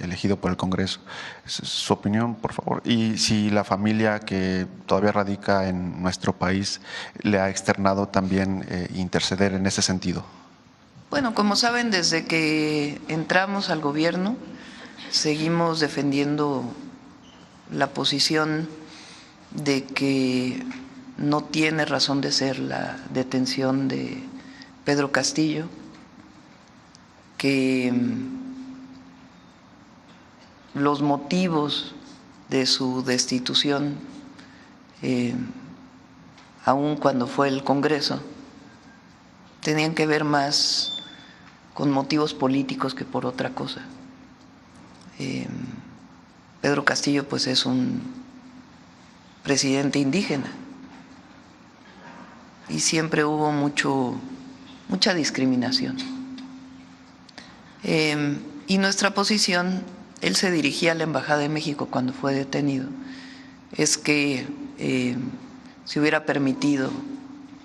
elegido por el Congreso. Su opinión, por favor. Y si la familia que todavía radica en nuestro país le ha externado también interceder en ese sentido. Bueno, como saben, desde que entramos al gobierno, seguimos defendiendo la posición de que no tiene razón de ser la detención de Pedro Castillo, que los motivos de su destitución, aun cuando fue el Congreso, tenían que ver más con motivos políticos que por otra cosa. Pedro Castillo pues es un presidente indígena y siempre hubo mucha discriminación. Y nuestra posición, él se dirigía a la Embajada de México cuando fue detenido, es que se hubiera permitido,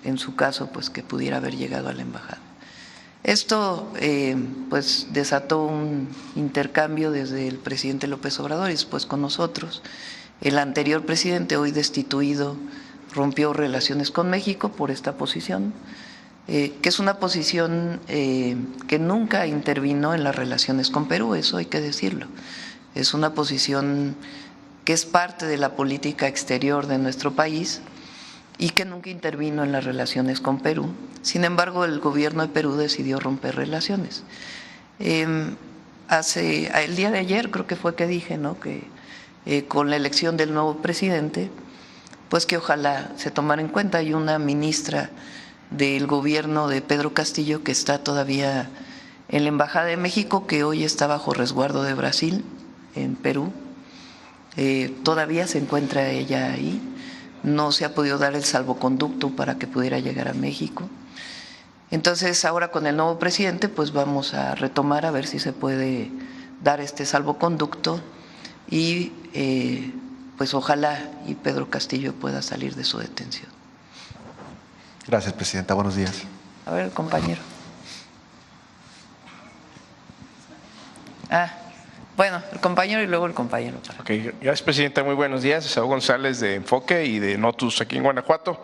en su caso, pues que pudiera haber llegado a la embajada. Esto pues desató un intercambio desde el presidente López Obrador y después con nosotros. El anterior presidente, hoy destituido, rompió relaciones con México por esta posición, que es una posición que nunca intervino en las relaciones con Perú, eso hay que decirlo. Es una posición que es parte de la política exterior de nuestro país y que nunca intervino en las relaciones con Perú. Sin embargo, el gobierno de Perú decidió romper relaciones. El día de ayer creo que fue que dije, ¿no?, que con la elección del nuevo presidente, pues que ojalá se tomara en cuenta. Hay una ministra del gobierno de Pedro Castillo que está todavía en la Embajada de México, que hoy está bajo resguardo de Brasil, en Perú. Todavía se encuentra ella ahí. No se ha podido dar el salvoconducto para que pudiera llegar a México. Entonces, ahora con el nuevo presidente, pues vamos a retomar a ver si se puede dar este salvoconducto y pues ojalá y Pedro Castillo pueda salir de su detención. Gracias, presidenta. Buenos días. A ver, el compañero. Bueno, el compañero y luego el compañero. Ok, gracias, presidenta. Muy buenos días. Saúl González de Enfoque y de Notus aquí en Guanajuato.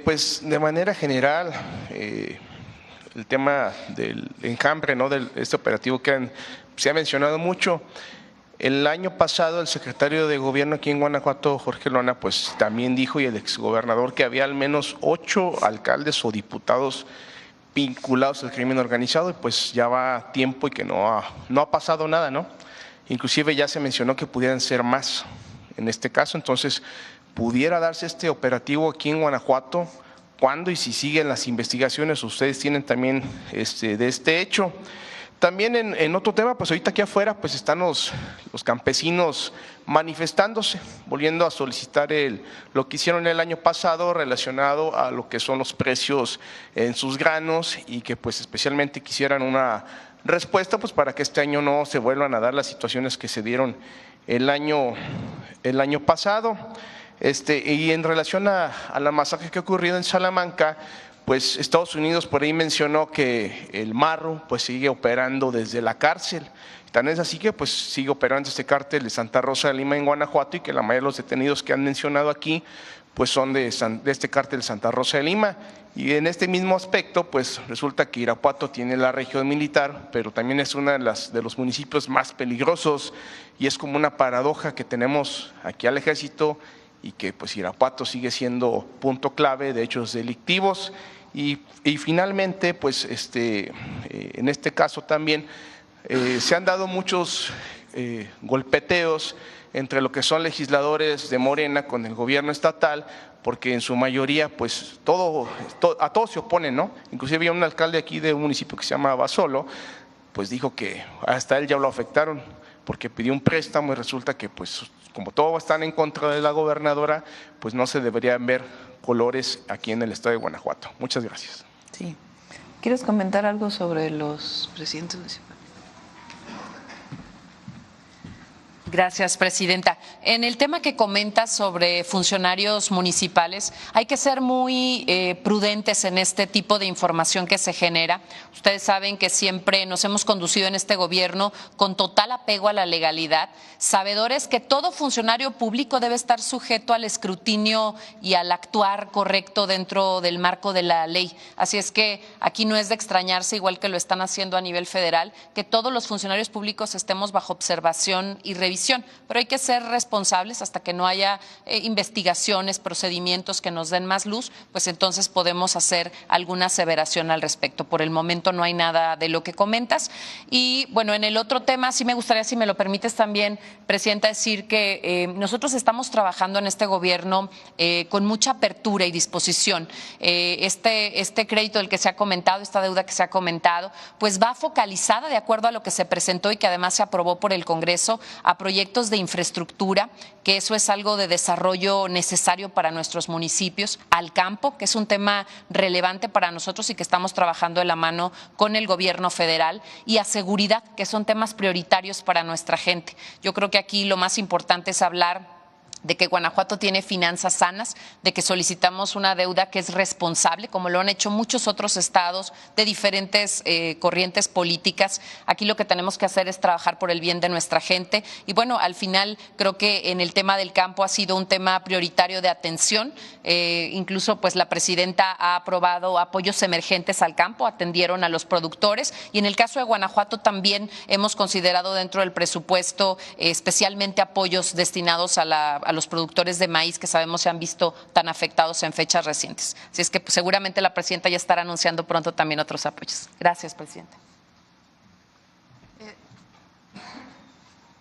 Pues de manera general, el tema del enjambre, ¿no?, de este operativo que se ha mencionado mucho. El año pasado el secretario de Gobierno aquí en Guanajuato, Jorge Lona, pues también dijo, y el exgobernador, que había al menos 8 alcaldes o diputados vinculados al crimen organizado, y pues ya va tiempo y que no ha pasado nada, ¿no? Inclusive ya se mencionó que pudieran ser más en este caso. Entonces, pudiera darse este operativo aquí en Guanajuato. ¿Cuándo y si siguen las investigaciones? Ustedes tienen también de este hecho. También en otro tema, pues ahorita aquí afuera pues están los campesinos manifestándose, volviendo a solicitar lo que hicieron el año pasado relacionado a lo que son los precios en sus granos, y que pues especialmente quisieran una respuesta pues para que este año no se vuelvan a dar las situaciones que se dieron el año pasado. Y en relación a la masacre que ha ocurrido en Salamanca, pues Estados Unidos por ahí mencionó que el Marro pues sigue operando desde la cárcel. Tan es así que pues sigue operando este cártel de Santa Rosa de Lima en Guanajuato, y que la mayoría de los detenidos que han mencionado aquí pues son de este cártel de Santa Rosa de Lima. Y en este mismo aspecto pues resulta que Irapuato tiene la región militar, pero también es uno de los municipios más peligrosos, y es como una paradoja que tenemos aquí al ejército, y que pues Irapuato sigue siendo punto clave de hechos delictivos. Y finalmente, pues en este caso también se han dado muchos golpeteos entre lo que son legisladores de Morena con el gobierno estatal, porque en su mayoría pues a todos se oponen, ¿no? Inclusive había un alcalde aquí de un municipio que se llama Basolo, pues dijo que hasta él ya lo afectaron porque pidió un préstamo, y resulta que pues como todos están en contra de la gobernadora, pues no se deberían ver colores aquí en el estado de Guanajuato. Muchas gracias. Sí. ¿Quieres comentar algo sobre los presidentes municipales? Gracias, presidenta. En el tema que comenta sobre funcionarios municipales, hay que ser muy prudentes en este tipo de información que se genera. Ustedes saben que siempre nos hemos conducido en este gobierno con total apego a la legalidad, sabedores que todo funcionario público debe estar sujeto al escrutinio y al actuar correcto dentro del marco de la ley. Así es que aquí no es de extrañarse, igual que lo están haciendo a nivel federal, que todos los funcionarios públicos estemos bajo observación y revisión. Pero hay que ser responsables hasta que no haya investigaciones, procedimientos que nos den más luz, pues entonces podemos hacer alguna aseveración al respecto. Por el momento no hay nada de lo que comentas. Y bueno, en el otro tema sí me gustaría, si me lo permites también, presidenta, decir que nosotros estamos trabajando en este gobierno con mucha apertura y disposición. Este crédito del que se ha comentado, esta deuda que se ha comentado, pues va focalizada de acuerdo a lo que se presentó y que además se aprobó por el Congreso a proyectos de infraestructura, que eso es algo de desarrollo necesario para nuestros municipios, al campo, que es un tema relevante para nosotros y que estamos trabajando de la mano con el gobierno federal, y a seguridad, que son temas prioritarios para nuestra gente. Yo creo que aquí lo más importante es hablar de que Guanajuato tiene finanzas sanas, de que solicitamos una deuda que es responsable, como lo han hecho muchos otros estados de diferentes corrientes políticas. Aquí lo que tenemos que hacer es trabajar por el bien de nuestra gente. Y bueno, al final creo que en el tema del campo ha sido un tema prioritario de atención. Incluso pues la presidenta ha aprobado apoyos emergentes al campo, atendieron a los productores. Y en el caso de Guanajuato también hemos considerado dentro del presupuesto especialmente apoyos destinados a los productores de maíz, que sabemos se han visto tan afectados en fechas recientes. Así es que pues, seguramente la presidenta ya estará anunciando pronto también otros apoyos. Gracias, presidenta.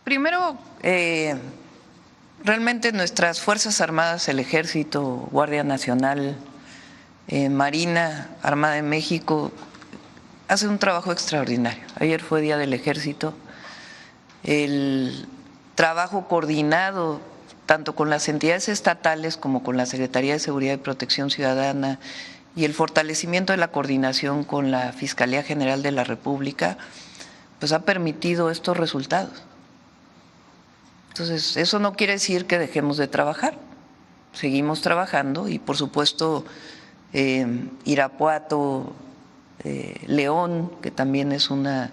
Primero, realmente nuestras Fuerzas Armadas, el Ejército, Guardia Nacional, Marina, Armada de México, hacen un trabajo extraordinario. Ayer fue Día del Ejército. El trabajo coordinado tanto con las entidades estatales como con la Secretaría de Seguridad y Protección Ciudadana y el fortalecimiento de la coordinación con la Fiscalía General de la República, pues ha permitido estos resultados. Entonces, eso no quiere decir que dejemos de trabajar, seguimos trabajando y por supuesto Irapuato, León, que también es uno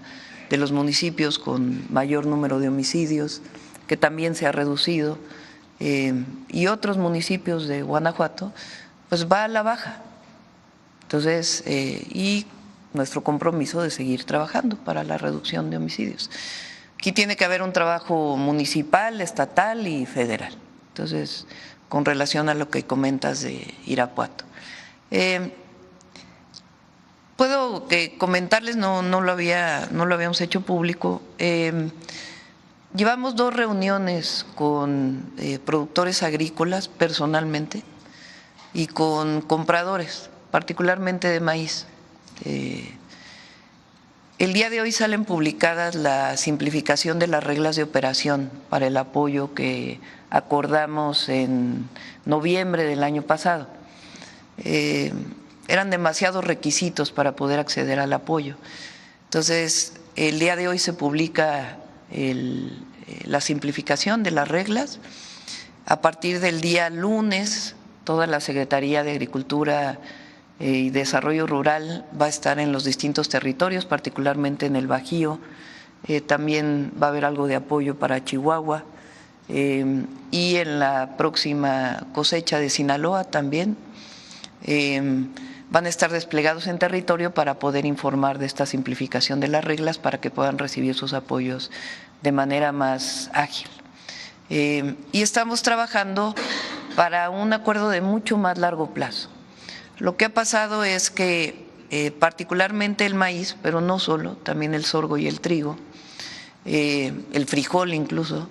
de los municipios con mayor número de homicidios, que también se ha reducido, y otros municipios de Guanajuato, pues va a la baja. Entonces, y nuestro compromiso de seguir trabajando para la reducción de homicidios. Aquí tiene que haber un trabajo municipal, estatal y federal. Entonces, con relación a lo que comentas de Irapuato. Puedo comentarles, no lo habíamos hecho público. Llevamos 2 reuniones con productores agrícolas personalmente y con compradores, particularmente de maíz. El día de hoy salen publicadas la simplificación de las reglas de operación para el apoyo que acordamos en noviembre del año pasado. Eran demasiados requisitos para poder acceder al apoyo. Entonces, el día de hoy se publica la simplificación de las reglas. A partir del día lunes, toda la Secretaría de Agricultura y Desarrollo Rural va a estar en los distintos territorios, particularmente en el Bajío. También va a haber algo de apoyo para Chihuahua y en la próxima cosecha de Sinaloa también. Van a estar desplegados en territorio para poder informar de esta simplificación de las reglas para que puedan recibir sus apoyos de manera más ágil. Y estamos trabajando para un acuerdo de mucho más largo plazo. Lo que ha pasado es que particularmente el maíz, pero no solo, también el sorgo y el trigo, el frijol incluso,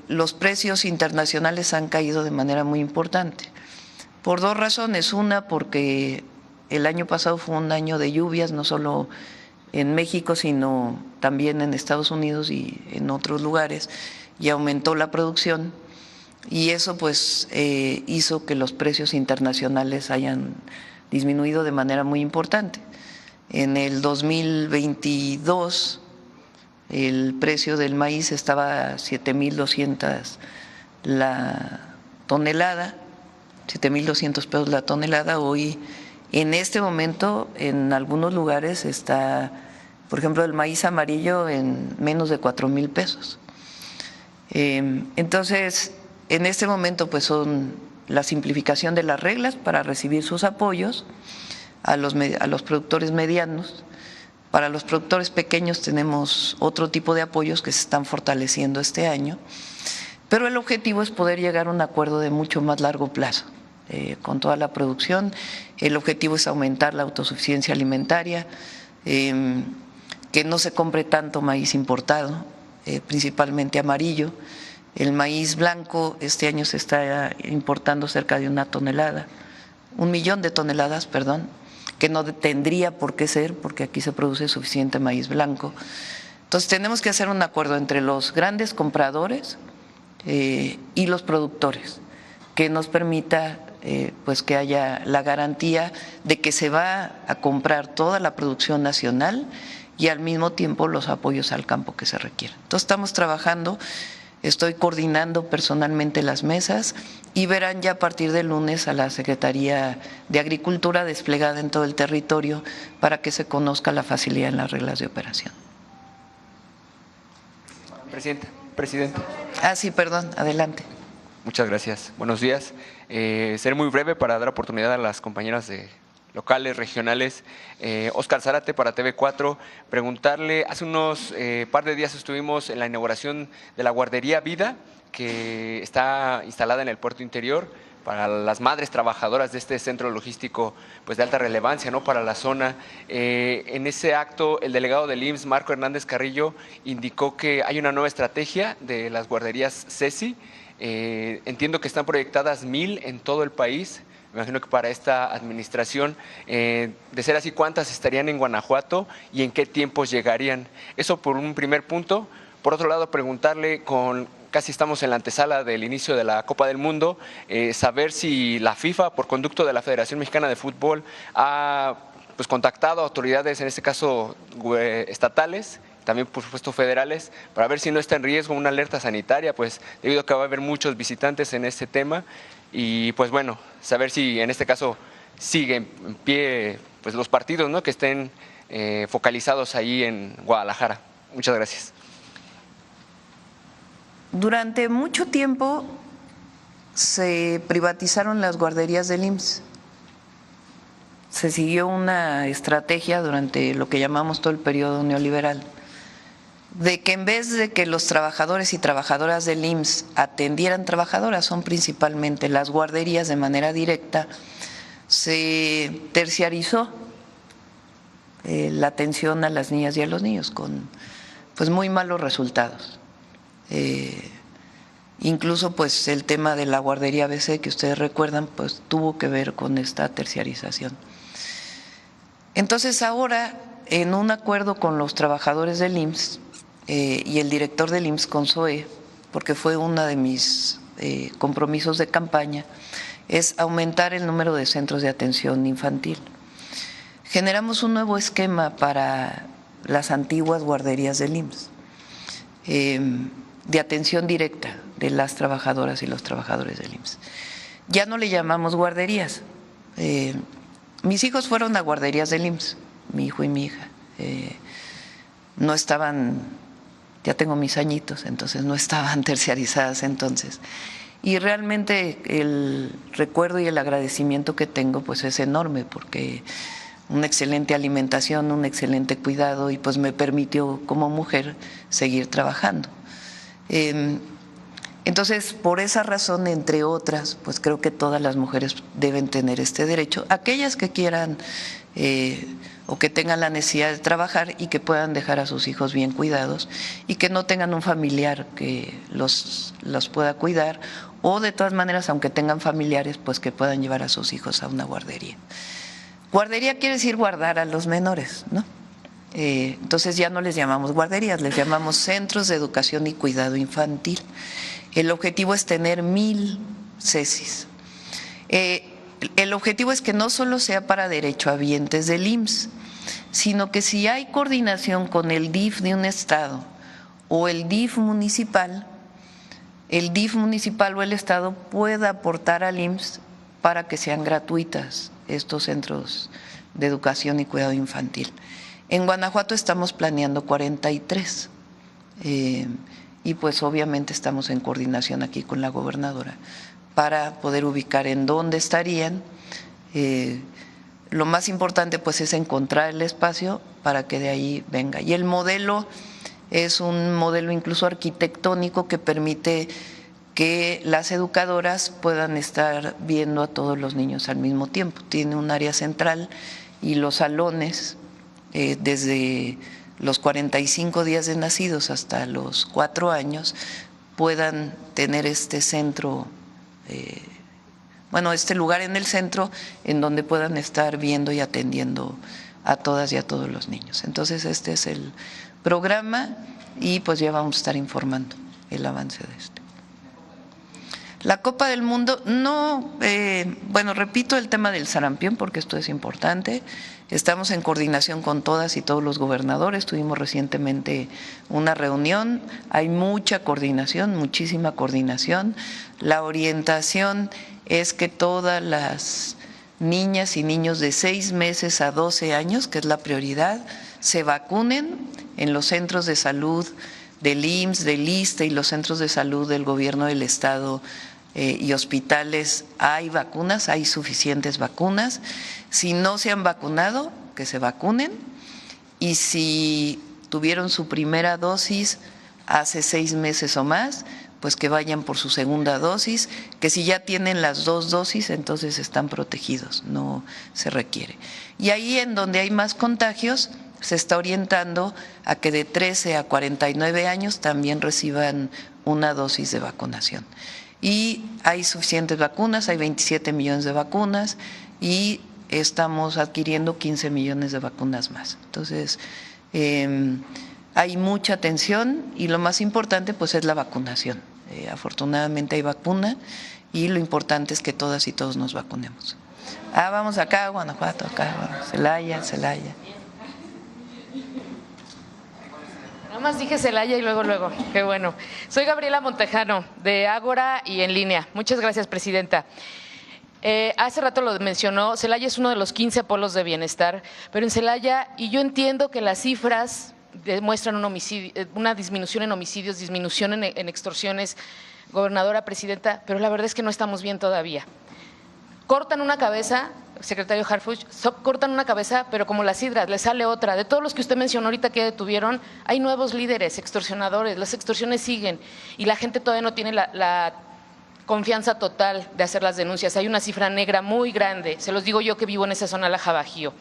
los precios internacionales han caído de manera muy importante. Por 2 razones. Una, porque el año pasado fue un año de lluvias, no solo en México, sino también en Estados Unidos y en otros lugares, y aumentó la producción, y eso pues hizo que los precios internacionales hayan disminuido de manera muy importante. En el 2022 el precio del maíz estaba a 7,200 la tonelada, 7,200 pesos la tonelada. Hoy, en este momento, en algunos lugares está, por ejemplo, el maíz amarillo en menos de 4,000 pesos. Entonces, en este momento, pues son la simplificación de las reglas para recibir sus apoyos a los productores medianos. Para los productores pequeños tenemos otro tipo de apoyos que se están fortaleciendo este año, pero el objetivo es poder llegar a un acuerdo de mucho más largo plazo con toda la producción. El objetivo es aumentar la autosuficiencia alimentaria, que no se compre tanto maíz importado, principalmente amarillo. El maíz blanco este año se está importando cerca de 1,000,000 de toneladas, perdón, que no tendría por qué ser, porque aquí se produce suficiente maíz blanco. Entonces tenemos que hacer un acuerdo entre los grandes compradores y los productores, que nos permita pues que haya la garantía de que se va a comprar toda la producción nacional y al mismo tiempo los apoyos al campo que se requieran. Entonces estamos trabajando. Estoy coordinando personalmente las mesas y verán ya a partir del lunes a la Secretaría de Agricultura desplegada en todo el territorio para que se conozca la facilidad en las reglas de operación. Presidente. Sí, perdón, adelante. Muchas gracias. Buenos días. Seré muy breve para dar oportunidad a las compañeras locales, regionales. Óscar Zárate para TV4, preguntarle, hace unos par de días estuvimos en la inauguración de la guardería Vida, que está instalada en el puerto interior para las madres trabajadoras de este centro logístico pues de alta relevancia, ¿no?, para la zona. En ese acto, el delegado del IMSS, Marco Hernández Carrillo, indicó que hay una nueva estrategia de las guarderías CECI. Entiendo que están proyectadas 1,000 en todo el país. Me imagino que para esta administración, de ser así, ¿cuántas estarían en Guanajuato y en qué tiempos llegarían? Eso por un primer punto. Por otro lado, preguntarle, casi estamos en la antesala del inicio de la Copa del Mundo, saber si la FIFA, por conducto de la Federación Mexicana de Fútbol, ha pues contactado a autoridades, en este caso estatales, también por supuesto federales, para ver si no está en riesgo una alerta sanitaria, pues debido a que va a haber muchos visitantes en este tema. Y pues bueno, saber si en este caso siguen en pie pues los partidos, ¿no?, que estén focalizados ahí en Guadalajara. Muchas gracias. Durante mucho tiempo se privatizaron las guarderías del IMSS. Se siguió una estrategia durante lo que llamamos todo el periodo neoliberal, de que en vez de que los trabajadores y trabajadoras del IMSS atendieran trabajadoras, son principalmente las guarderías de manera directa, se terciarizó la atención a las niñas y a los niños con pues muy malos resultados. Incluso pues el tema de la guardería ABC, que ustedes recuerdan, pues tuvo que ver con esta terciarización. Entonces ahora, en un acuerdo con los trabajadores del IMSS y el director del IMSS con SOE, porque fue uno de mis compromisos de campaña, es aumentar el número de centros de atención infantil. Generamos un nuevo esquema para las antiguas guarderías del IMSS, de atención directa de las trabajadoras y los trabajadores del IMSS. Ya no le llamamos guarderías. Mis hijos fueron a guarderías del IMSS, mi hijo y mi hija. No estaban, ya tengo mis añitos, entonces no estaban terciarizadas entonces. Y realmente el recuerdo y el agradecimiento que tengo pues es enorme, porque una excelente alimentación, un excelente cuidado, y pues me permitió como mujer seguir trabajando. Entonces, por esa razón, entre otras, pues creo que todas las mujeres deben tener este derecho, aquellas que quieran o que tengan la necesidad de trabajar y que puedan dejar a sus hijos bien cuidados y que no tengan un familiar que los pueda cuidar, o de todas maneras, aunque tengan familiares, pues que puedan llevar a sus hijos a una guardería. Guardería quiere decir guardar a los menores, ¿no? Entonces ya no les llamamos guarderías, les llamamos centros de educación y cuidado infantil. El objetivo es tener 1,000 CECIs. El objetivo es que no solo sea para derechohabientes del IMSS, sino que si hay coordinación con el DIF de un estado o el DIF municipal o el estado pueda aportar al IMSS para que sean gratuitas estos centros de educación y cuidado infantil. En Guanajuato estamos planeando 43 y pues obviamente estamos en coordinación aquí con la gobernadora para poder ubicar en dónde estarían. Lo más importante pues es encontrar el espacio para que de ahí venga. Y el modelo es un modelo incluso arquitectónico que permite que las educadoras puedan estar viendo a todos los niños al mismo tiempo. Tiene un área central y los salones desde los 45 días de nacidos hasta los 4 años puedan tener este centro, este lugar en el centro en donde puedan estar viendo y atendiendo a todas y a todos los niños. Entonces este es el programa y pues ya vamos a estar informando el avance de este. La Copa del Mundo, no, repito el tema del sarampión porque esto es importante. Estamos en coordinación con todas y todos los gobernadores. Tuvimos recientemente una reunión. Hay mucha coordinación, muchísima coordinación. La orientación es que todas las niñas y niños de 6 meses a 12 años, que es la prioridad, se vacunen en los centros de salud del IMSS, del ISSSTE y los centros de salud del gobierno del estado y hospitales. Hay vacunas, hay suficientes vacunas. Si no se han vacunado, que se vacunen, y si tuvieron su primera dosis hace 6 meses o más, pues que vayan por su segunda dosis, que si ya tienen las 2 dosis, entonces están protegidos, no se requiere. Y ahí en donde hay más contagios, se está orientando a que de 13 a 49 años también reciban una dosis de vacunación. Y hay suficientes vacunas, hay 27 millones de vacunas y estamos adquiriendo 15 millones de vacunas más. Entonces, hay mucha atención y lo más importante pues es la vacunación. Afortunadamente hay vacuna y lo importante es que todas y todos nos vacunemos. Vamos acá, Guanajuato, acá, Celaya. Nada más dije Celaya y luego, qué bueno. Soy Gabriela Montejano, de Ágora y En Línea. Muchas gracias, presidenta. Hace rato lo mencionó, Celaya es uno de los 15 polos de bienestar, pero en Celaya, y yo entiendo que las cifras demuestran una disminución en homicidios, disminución en extorsiones, gobernadora, presidenta, pero la verdad es que no estamos bien todavía. Cortan una cabeza, secretario Harfuch, cortan una cabeza, pero como las hidras, le sale otra. De todos los que usted mencionó ahorita que detuvieron, hay nuevos líderes, extorsionadores, las extorsiones siguen y la gente todavía no tiene la confianza total de hacer las denuncias. Hay una cifra negra muy grande, se los digo yo que vivo en esa zona, Laja Bajío.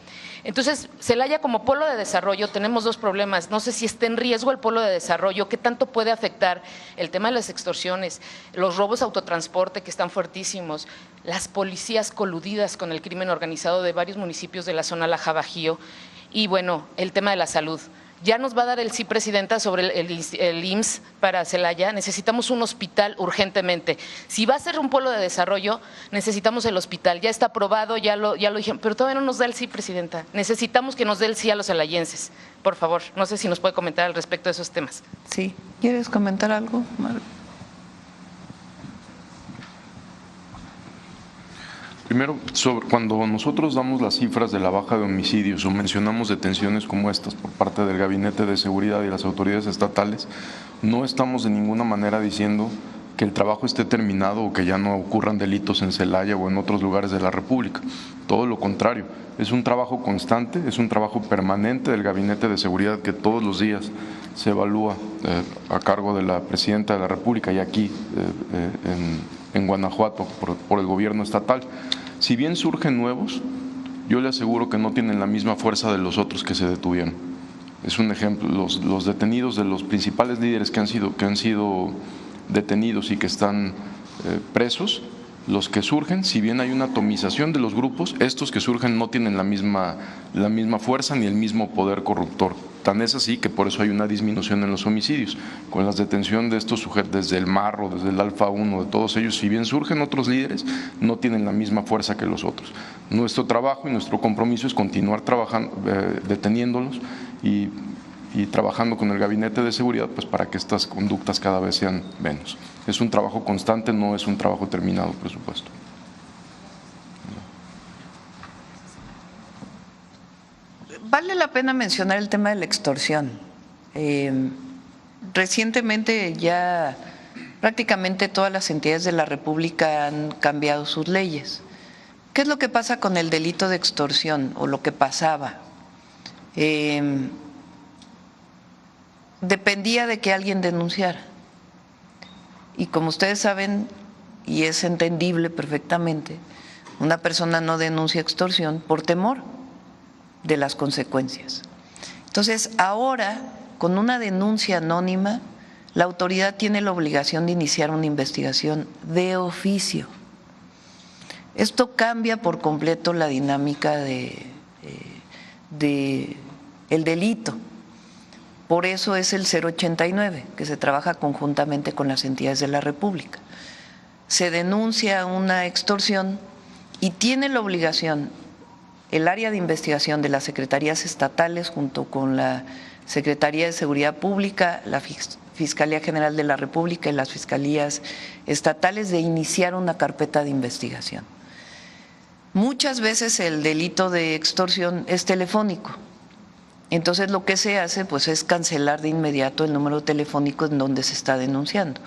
Entonces, Celaya como polo de desarrollo tenemos 2 problemas. No sé si está en riesgo el polo de desarrollo, qué tanto puede afectar el tema de las extorsiones, los robos de autotransporte que están fuertísimos, las policías coludidas con el crimen organizado de varios municipios de la zona Laja Bajío y bueno, el tema de la salud. Ya nos va a dar el sí, presidenta, sobre el IMSS para Celaya. Necesitamos un hospital urgentemente. Si va a ser un polo de desarrollo, necesitamos el hospital. Ya está aprobado, ya lo dijeron, pero todavía no nos da el sí, presidenta. Necesitamos que nos dé el sí a los celayenses. Por favor, no sé si nos puede comentar al respecto de esos temas. Sí. ¿Quieres comentar algo, Maru? Primero, cuando nosotros damos las cifras de la baja de homicidios o mencionamos detenciones como estas por parte del Gabinete de Seguridad y las autoridades estatales, no estamos de ninguna manera diciendo que el trabajo esté terminado o que ya no ocurran delitos en Celaya o en otros lugares de la República. Todo lo contrario, es un trabajo constante, es un trabajo permanente del Gabinete de Seguridad que todos los días se evalúa a cargo de la Presidenta de la República y aquí en Guanajuato por el gobierno estatal. Si bien surgen nuevos, yo le aseguro que no tienen la misma fuerza de los otros que se detuvieron. Es un ejemplo, los detenidos de los principales líderes que han sido detenidos y que están presos, los que surgen, si bien hay una atomización de los grupos, estos que surgen no tienen la misma fuerza ni el mismo poder corruptor Tan es así que por eso hay una disminución en los homicidios. Con la detención de estos sujetos, desde el Marro, desde el Alfa 1, de todos ellos, si bien surgen otros líderes, no tienen la misma fuerza que los otros. Nuestro trabajo y nuestro compromiso es continuar trabajando, deteniéndolos y trabajando con el Gabinete de Seguridad pues para que estas conductas cada vez sean menos. Es un trabajo constante, no es un trabajo terminado, por supuesto. Vale la pena mencionar el tema de la extorsión. Recientemente ya prácticamente todas las entidades de la República han cambiado sus leyes. ¿Qué es lo que pasa con el delito de extorsión o lo que pasaba? Dependía de que alguien denunciara. Y como ustedes saben, y es entendible perfectamente, una persona no denuncia extorsión por temor de las consecuencias. Entonces, ahora, con una denuncia anónima, la autoridad tiene la obligación de iniciar una investigación de oficio. Esto cambia por completo la dinámica de el delito. Por eso es el 089, que se trabaja conjuntamente con las entidades de la República. Se denuncia una extorsión y tiene la obligación el área de investigación de las secretarías estatales junto con la Secretaría de Seguridad Pública, la Fiscalía General de la República y las fiscalías estatales de iniciar una carpeta de investigación. Muchas veces el delito de extorsión es telefónico. Entonces lo que se hace pues es cancelar de inmediato el número telefónico en donde se está denunciando.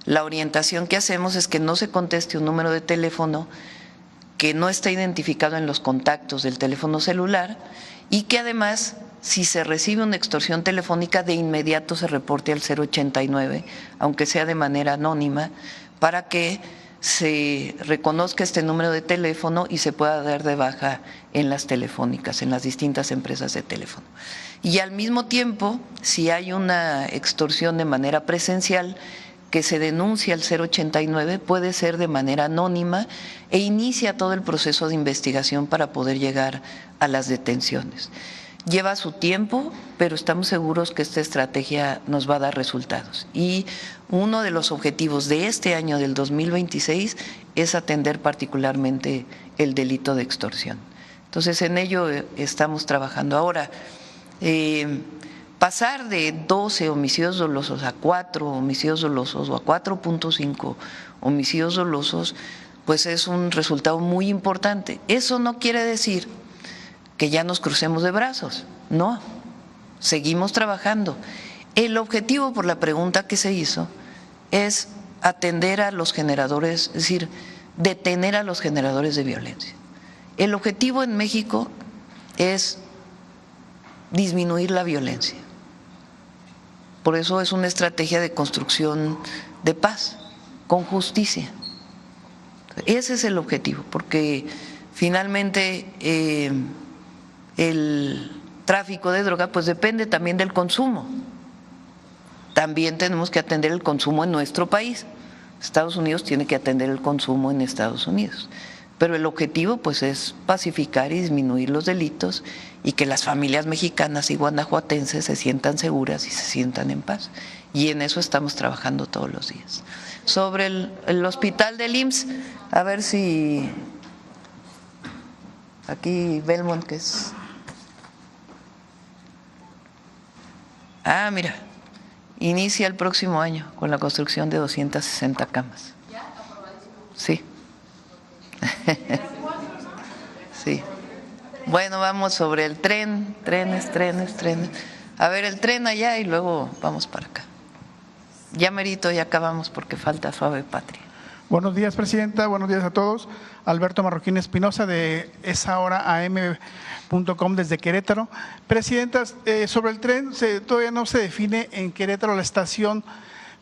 La orientación que hacemos es que no se conteste un número de teléfono que no está identificado en los contactos del teléfono celular y que además, si se recibe una extorsión telefónica, de inmediato se reporte al 089, aunque sea de manera anónima, para que se reconozca este número de teléfono y se pueda dar de baja en las telefónicas, en las distintas empresas de teléfono. Y al mismo tiempo, si hay una extorsión de manera presencial, que se denuncia al 089 puede ser de manera anónima e inicia todo el proceso de investigación para poder llegar a las detenciones. Lleva su tiempo, pero estamos seguros que esta estrategia nos va a dar resultados. Y uno de los objetivos de este año, del 2026, es atender particularmente el delito de extorsión. Entonces, en ello estamos trabajando. Ahora, pasar de 12 homicidios dolosos a 4 homicidios dolosos o a 4.5 homicidios dolosos, pues es un resultado muy importante. Eso no quiere decir que ya nos crucemos de brazos, no, seguimos trabajando. El objetivo, por la pregunta que se hizo, es atender a los generadores, es decir, detener a los generadores de violencia. El objetivo en México es disminuir la violencia. Por eso es una estrategia de construcción de paz, con justicia. Ese es el objetivo, porque finalmente el tráfico de droga pues depende también del consumo. También tenemos que atender el consumo en nuestro país. Estados Unidos tiene que atender el consumo en Estados Unidos. Pero el objetivo pues es pacificar y disminuir los delitos y que las familias mexicanas y guanajuatenses se sientan seguras y se sientan en paz. Y en eso estamos trabajando todos los días. Sobre el hospital del IMSS, a ver si aquí Belmont, que es… mira, inicia el próximo año con la construcción de 260 camas. ¿Ya? ¿Aprobadísimo? Sí. Sí. Bueno, vamos sobre el tren, trenes. A ver, el tren allá y luego vamos para acá. Ya merito, ya acabamos porque falta Suave Patria. Buenos días, Presidenta. Buenos días a todos. Alberto Marroquín Espinosa de esahora.am.com desde Querétaro. Presidenta, sobre el tren, todavía no se define en Querétaro la estación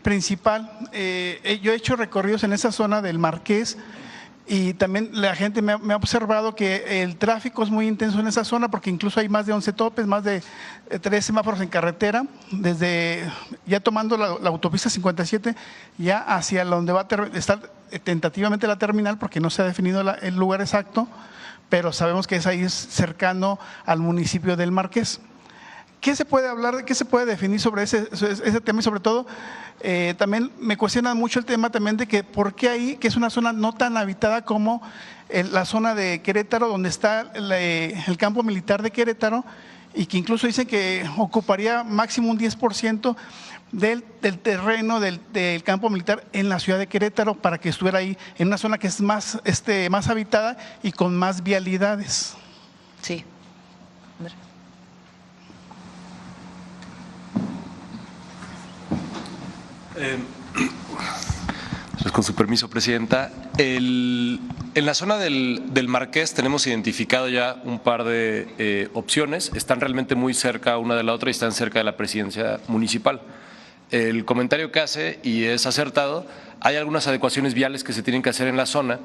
principal. Yo he hecho recorridos en esa zona del Marqués y también la gente me ha observado que el tráfico es muy intenso en esa zona porque incluso hay más de 11 topes, más de 3 semáforos en carretera, desde ya tomando la autopista 57 ya hacia donde va a estar tentativamente la terminal, porque no se ha definido el lugar exacto, pero sabemos que es ahí cercano al municipio del Marqués. ¿qué se puede hablar, qué se puede definir sobre ese tema? Y sobre todo, también me cuestiona mucho el tema también de que por qué ahí, que es una zona no tan habitada como la zona de Querétaro, donde está el campo militar de Querétaro, y que incluso dicen que ocuparía máximo un 10% del terreno del campo militar en la ciudad de Querétaro, para que estuviera ahí en una zona que es más habitada y con más vialidades. Sí. Con su permiso, Presidenta. En la zona del Marqués tenemos identificado ya un par de opciones. Están realmente muy cerca una de la otra y están cerca de la presidencia municipal. El comentario que hace, y es acertado, hay algunas adecuaciones viales que se tienen que hacer en la zona,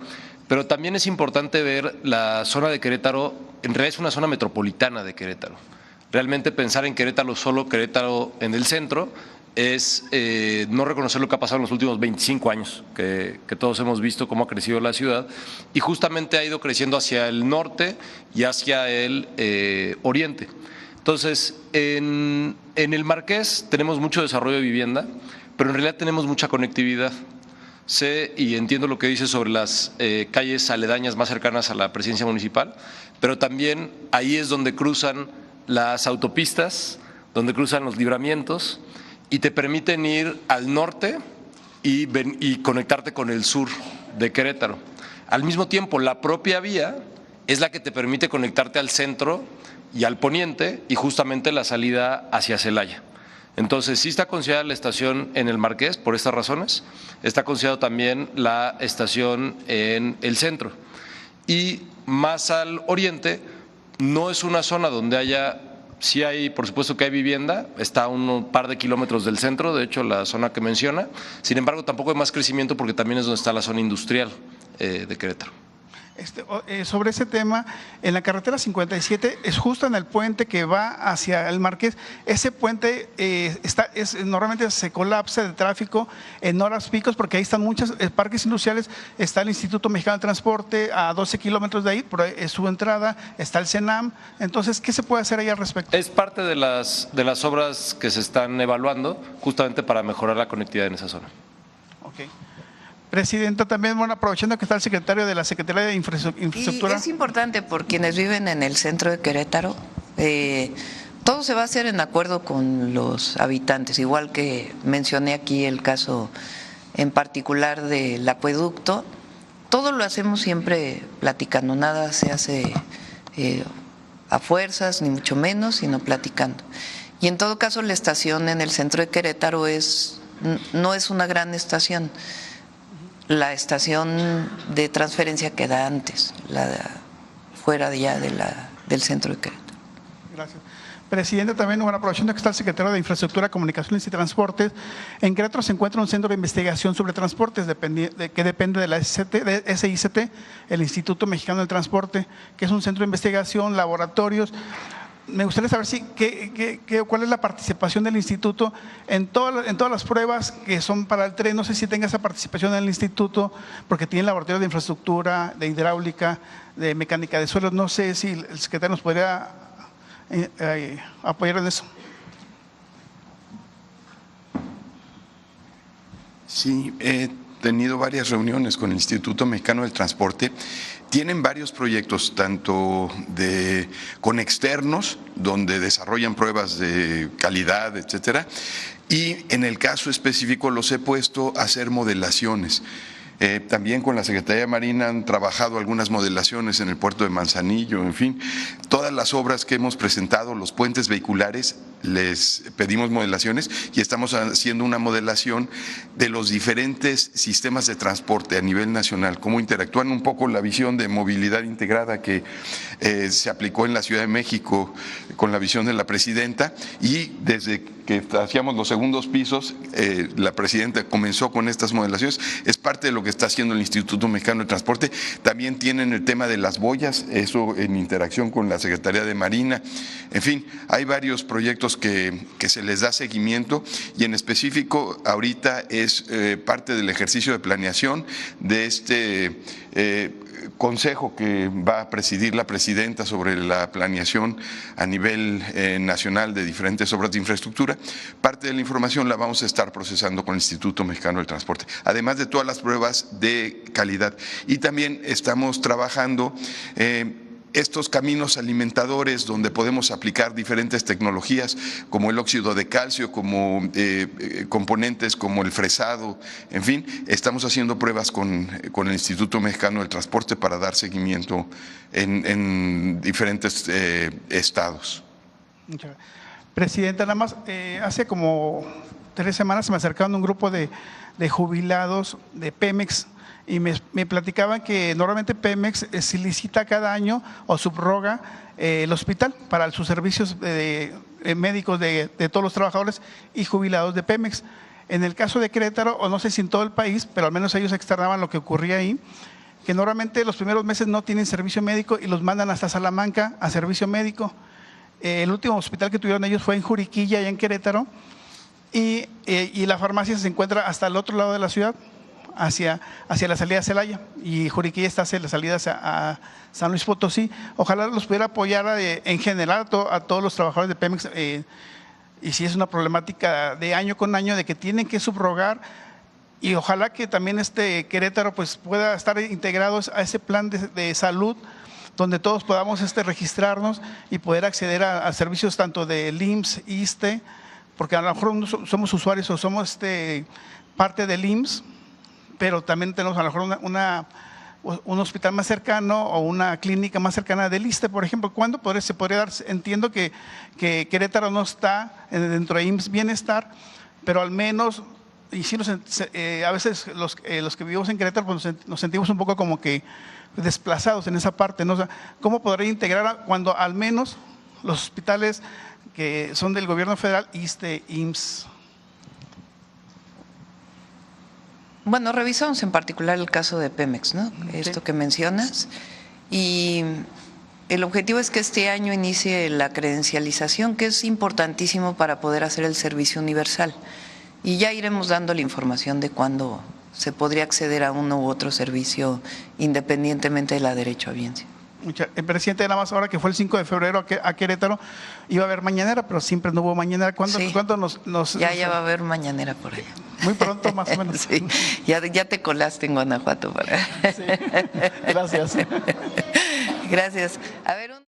pero también es importante ver la zona de Querétaro. En realidad es una zona metropolitana de Querétaro. Realmente pensar en Querétaro, solo Querétaro en el centro, es no reconocer lo que ha pasado en los últimos 25 años, que todos hemos visto cómo ha crecido la ciudad, y justamente ha ido creciendo hacia el norte y hacia el oriente. Entonces, en el Marqués tenemos mucho desarrollo de vivienda, pero en realidad tenemos mucha conectividad. Sé y entiendo lo que dice sobre las calles aledañas más cercanas a la presidencia municipal, pero también ahí es donde cruzan las autopistas, donde cruzan los libramientos, y te permiten ir al norte y conectarte con el sur de Querétaro. Al mismo tiempo, la propia vía es la que te permite conectarte al centro y al poniente, y justamente la salida hacia Celaya. Entonces, sí está considerada la estación en el Marqués por estas razones, está considerado también la estación en el centro. Y más al oriente, no es una zona donde haya, sí hay, por supuesto que hay vivienda, está a un par de kilómetros del centro, de hecho la zona que menciona, sin embargo tampoco hay más crecimiento porque también es donde está la zona industrial de Querétaro. Sobre ese tema, en la carretera 57, es justo en el puente que va hacia el Marqués. Ese puente normalmente se colapsa de tráfico en horas picos, porque ahí están muchos parques industriales. Está el Instituto Mexicano de Transporte a 12 kilómetros de ahí, por ahí es su entrada, está el CENAM. Entonces, ¿qué se puede hacer ahí al respecto? Es parte de las obras que se están evaluando justamente para mejorar la conectividad en esa zona. Okay. Presidenta, también, bueno, aprovechando que está el secretario de la Secretaría de Infraestructura. Y es importante por quienes viven en el centro de Querétaro, todo se va a hacer en acuerdo con los habitantes, igual que mencioné aquí el caso en particular del acueducto. Todo lo hacemos siempre platicando, nada se hace a fuerzas, ni mucho menos, sino platicando. Y en todo caso, la estación en el centro de Querétaro no es una gran estación. La estación de transferencia queda antes, fuera de ya del centro de Querétaro. Gracias. Presidente, también, bueno, aprovechando que está el secretario de Infraestructura, Comunicaciones y Transportes, en Querétaro se encuentra un centro de investigación sobre transportes que depende de la SICT, el Instituto Mexicano del Transporte, que es un centro de investigación, laboratorios. Me gustaría saber cuál es la participación del instituto en todas las pruebas que son para el tren. No sé si tenga esa participación en el instituto, porque tiene laboratorios de infraestructura, de hidráulica, de mecánica de suelos. No sé si el secretario nos podría apoyar en eso. Sí, he tenido varias reuniones con el Instituto Mexicano del Transporte. Tienen varios proyectos, tanto con externos, donde desarrollan pruebas de calidad, etcétera, y en el caso específico los he puesto a hacer modelaciones. También con la Secretaría de Marina han trabajado algunas modelaciones en el puerto de Manzanillo, en fin, todas las obras que hemos presentado, los puentes vehiculares, les pedimos modelaciones y estamos haciendo una modelación de los diferentes sistemas de transporte a nivel nacional, cómo interactúan un poco la visión de movilidad integrada que se aplicó en la Ciudad de México con la visión de la presidenta, y desde que hacíamos los segundos pisos, la presidenta comenzó con estas modelaciones. Es parte de lo que está haciendo el Instituto Mexicano de Transporte. También tienen el tema de las boyas, eso en interacción con la Secretaría de Marina. En fin, hay varios proyectos que se les da seguimiento, y en específico ahorita es parte del ejercicio de planeación de consejo que va a presidir la presidenta sobre la planeación a nivel nacional de diferentes obras de infraestructura, parte de la información la vamos a estar procesando con el Instituto Mexicano del Transporte, además de todas las pruebas de calidad. Y también estamos trabajando estos caminos alimentadores donde podemos aplicar diferentes tecnologías como el óxido de calcio, como componentes como el fresado, en fin, estamos haciendo pruebas con el Instituto Mexicano del Transporte para dar seguimiento en diferentes estados. Presidenta, nada más, hace como 3 semanas me acercaron un grupo de jubilados de Pemex y me platicaban que normalmente Pemex se licita cada año o subroga el hospital para sus servicios médicos de todos los trabajadores y jubilados de Pemex. En el caso de Querétaro, o no sé si en todo el país, pero al menos ellos externaban lo que ocurría ahí, que normalmente los primeros meses no tienen servicio médico y los mandan hasta Salamanca a servicio médico. El último hospital que tuvieron ellos fue en Juriquilla, allá en Querétaro, y la farmacia se encuentra hasta el otro lado de la ciudad, hacia la salida de Celaya, y Juriquilla está hacia la salida a San Luis Potosí. Ojalá los pudiera apoyar en general a todos los trabajadores de Pemex, y si es una problemática de año con año de que tienen que subrogar, y ojalá que también Querétaro pues pueda estar integrados a ese plan de salud donde todos podamos registrarnos y poder acceder a servicios tanto de IMSS, ISSSTE, porque a lo mejor somos usuarios o somos parte del IMSS, pero también tenemos a lo mejor un hospital más cercano o una clínica más cercana del ISSSTE, por ejemplo. ¿Cuándo se podría dar? Entiendo que Querétaro no está dentro de IMSS Bienestar, pero al menos, y sí a veces los que vivimos en Querétaro pues nos sentimos un poco como que desplazados en esa parte, ¿no? O sea, ¿cómo podría integrar cuando al menos los hospitales que son del gobierno federal, ISSSTE, IMSS? Bueno, revisamos en particular el caso de Pemex, ¿no? Esto que mencionas, y el objetivo es que este año inicie la credencialización, que es importantísimo para poder hacer el servicio universal, y ya iremos dando la información de cuándo se podría acceder a uno u otro servicio independientemente de la derechohabiencia. El presidente, nada más ahora que fue el 5 de febrero a Querétaro, iba a haber mañanera, pero siempre no hubo mañanera. ¿Cuándo nos Ya va a haber mañanera por allá. Muy pronto, más o menos. Sí, ya te colaste en Guanajuato. Sí. Gracias. Gracias. A ver,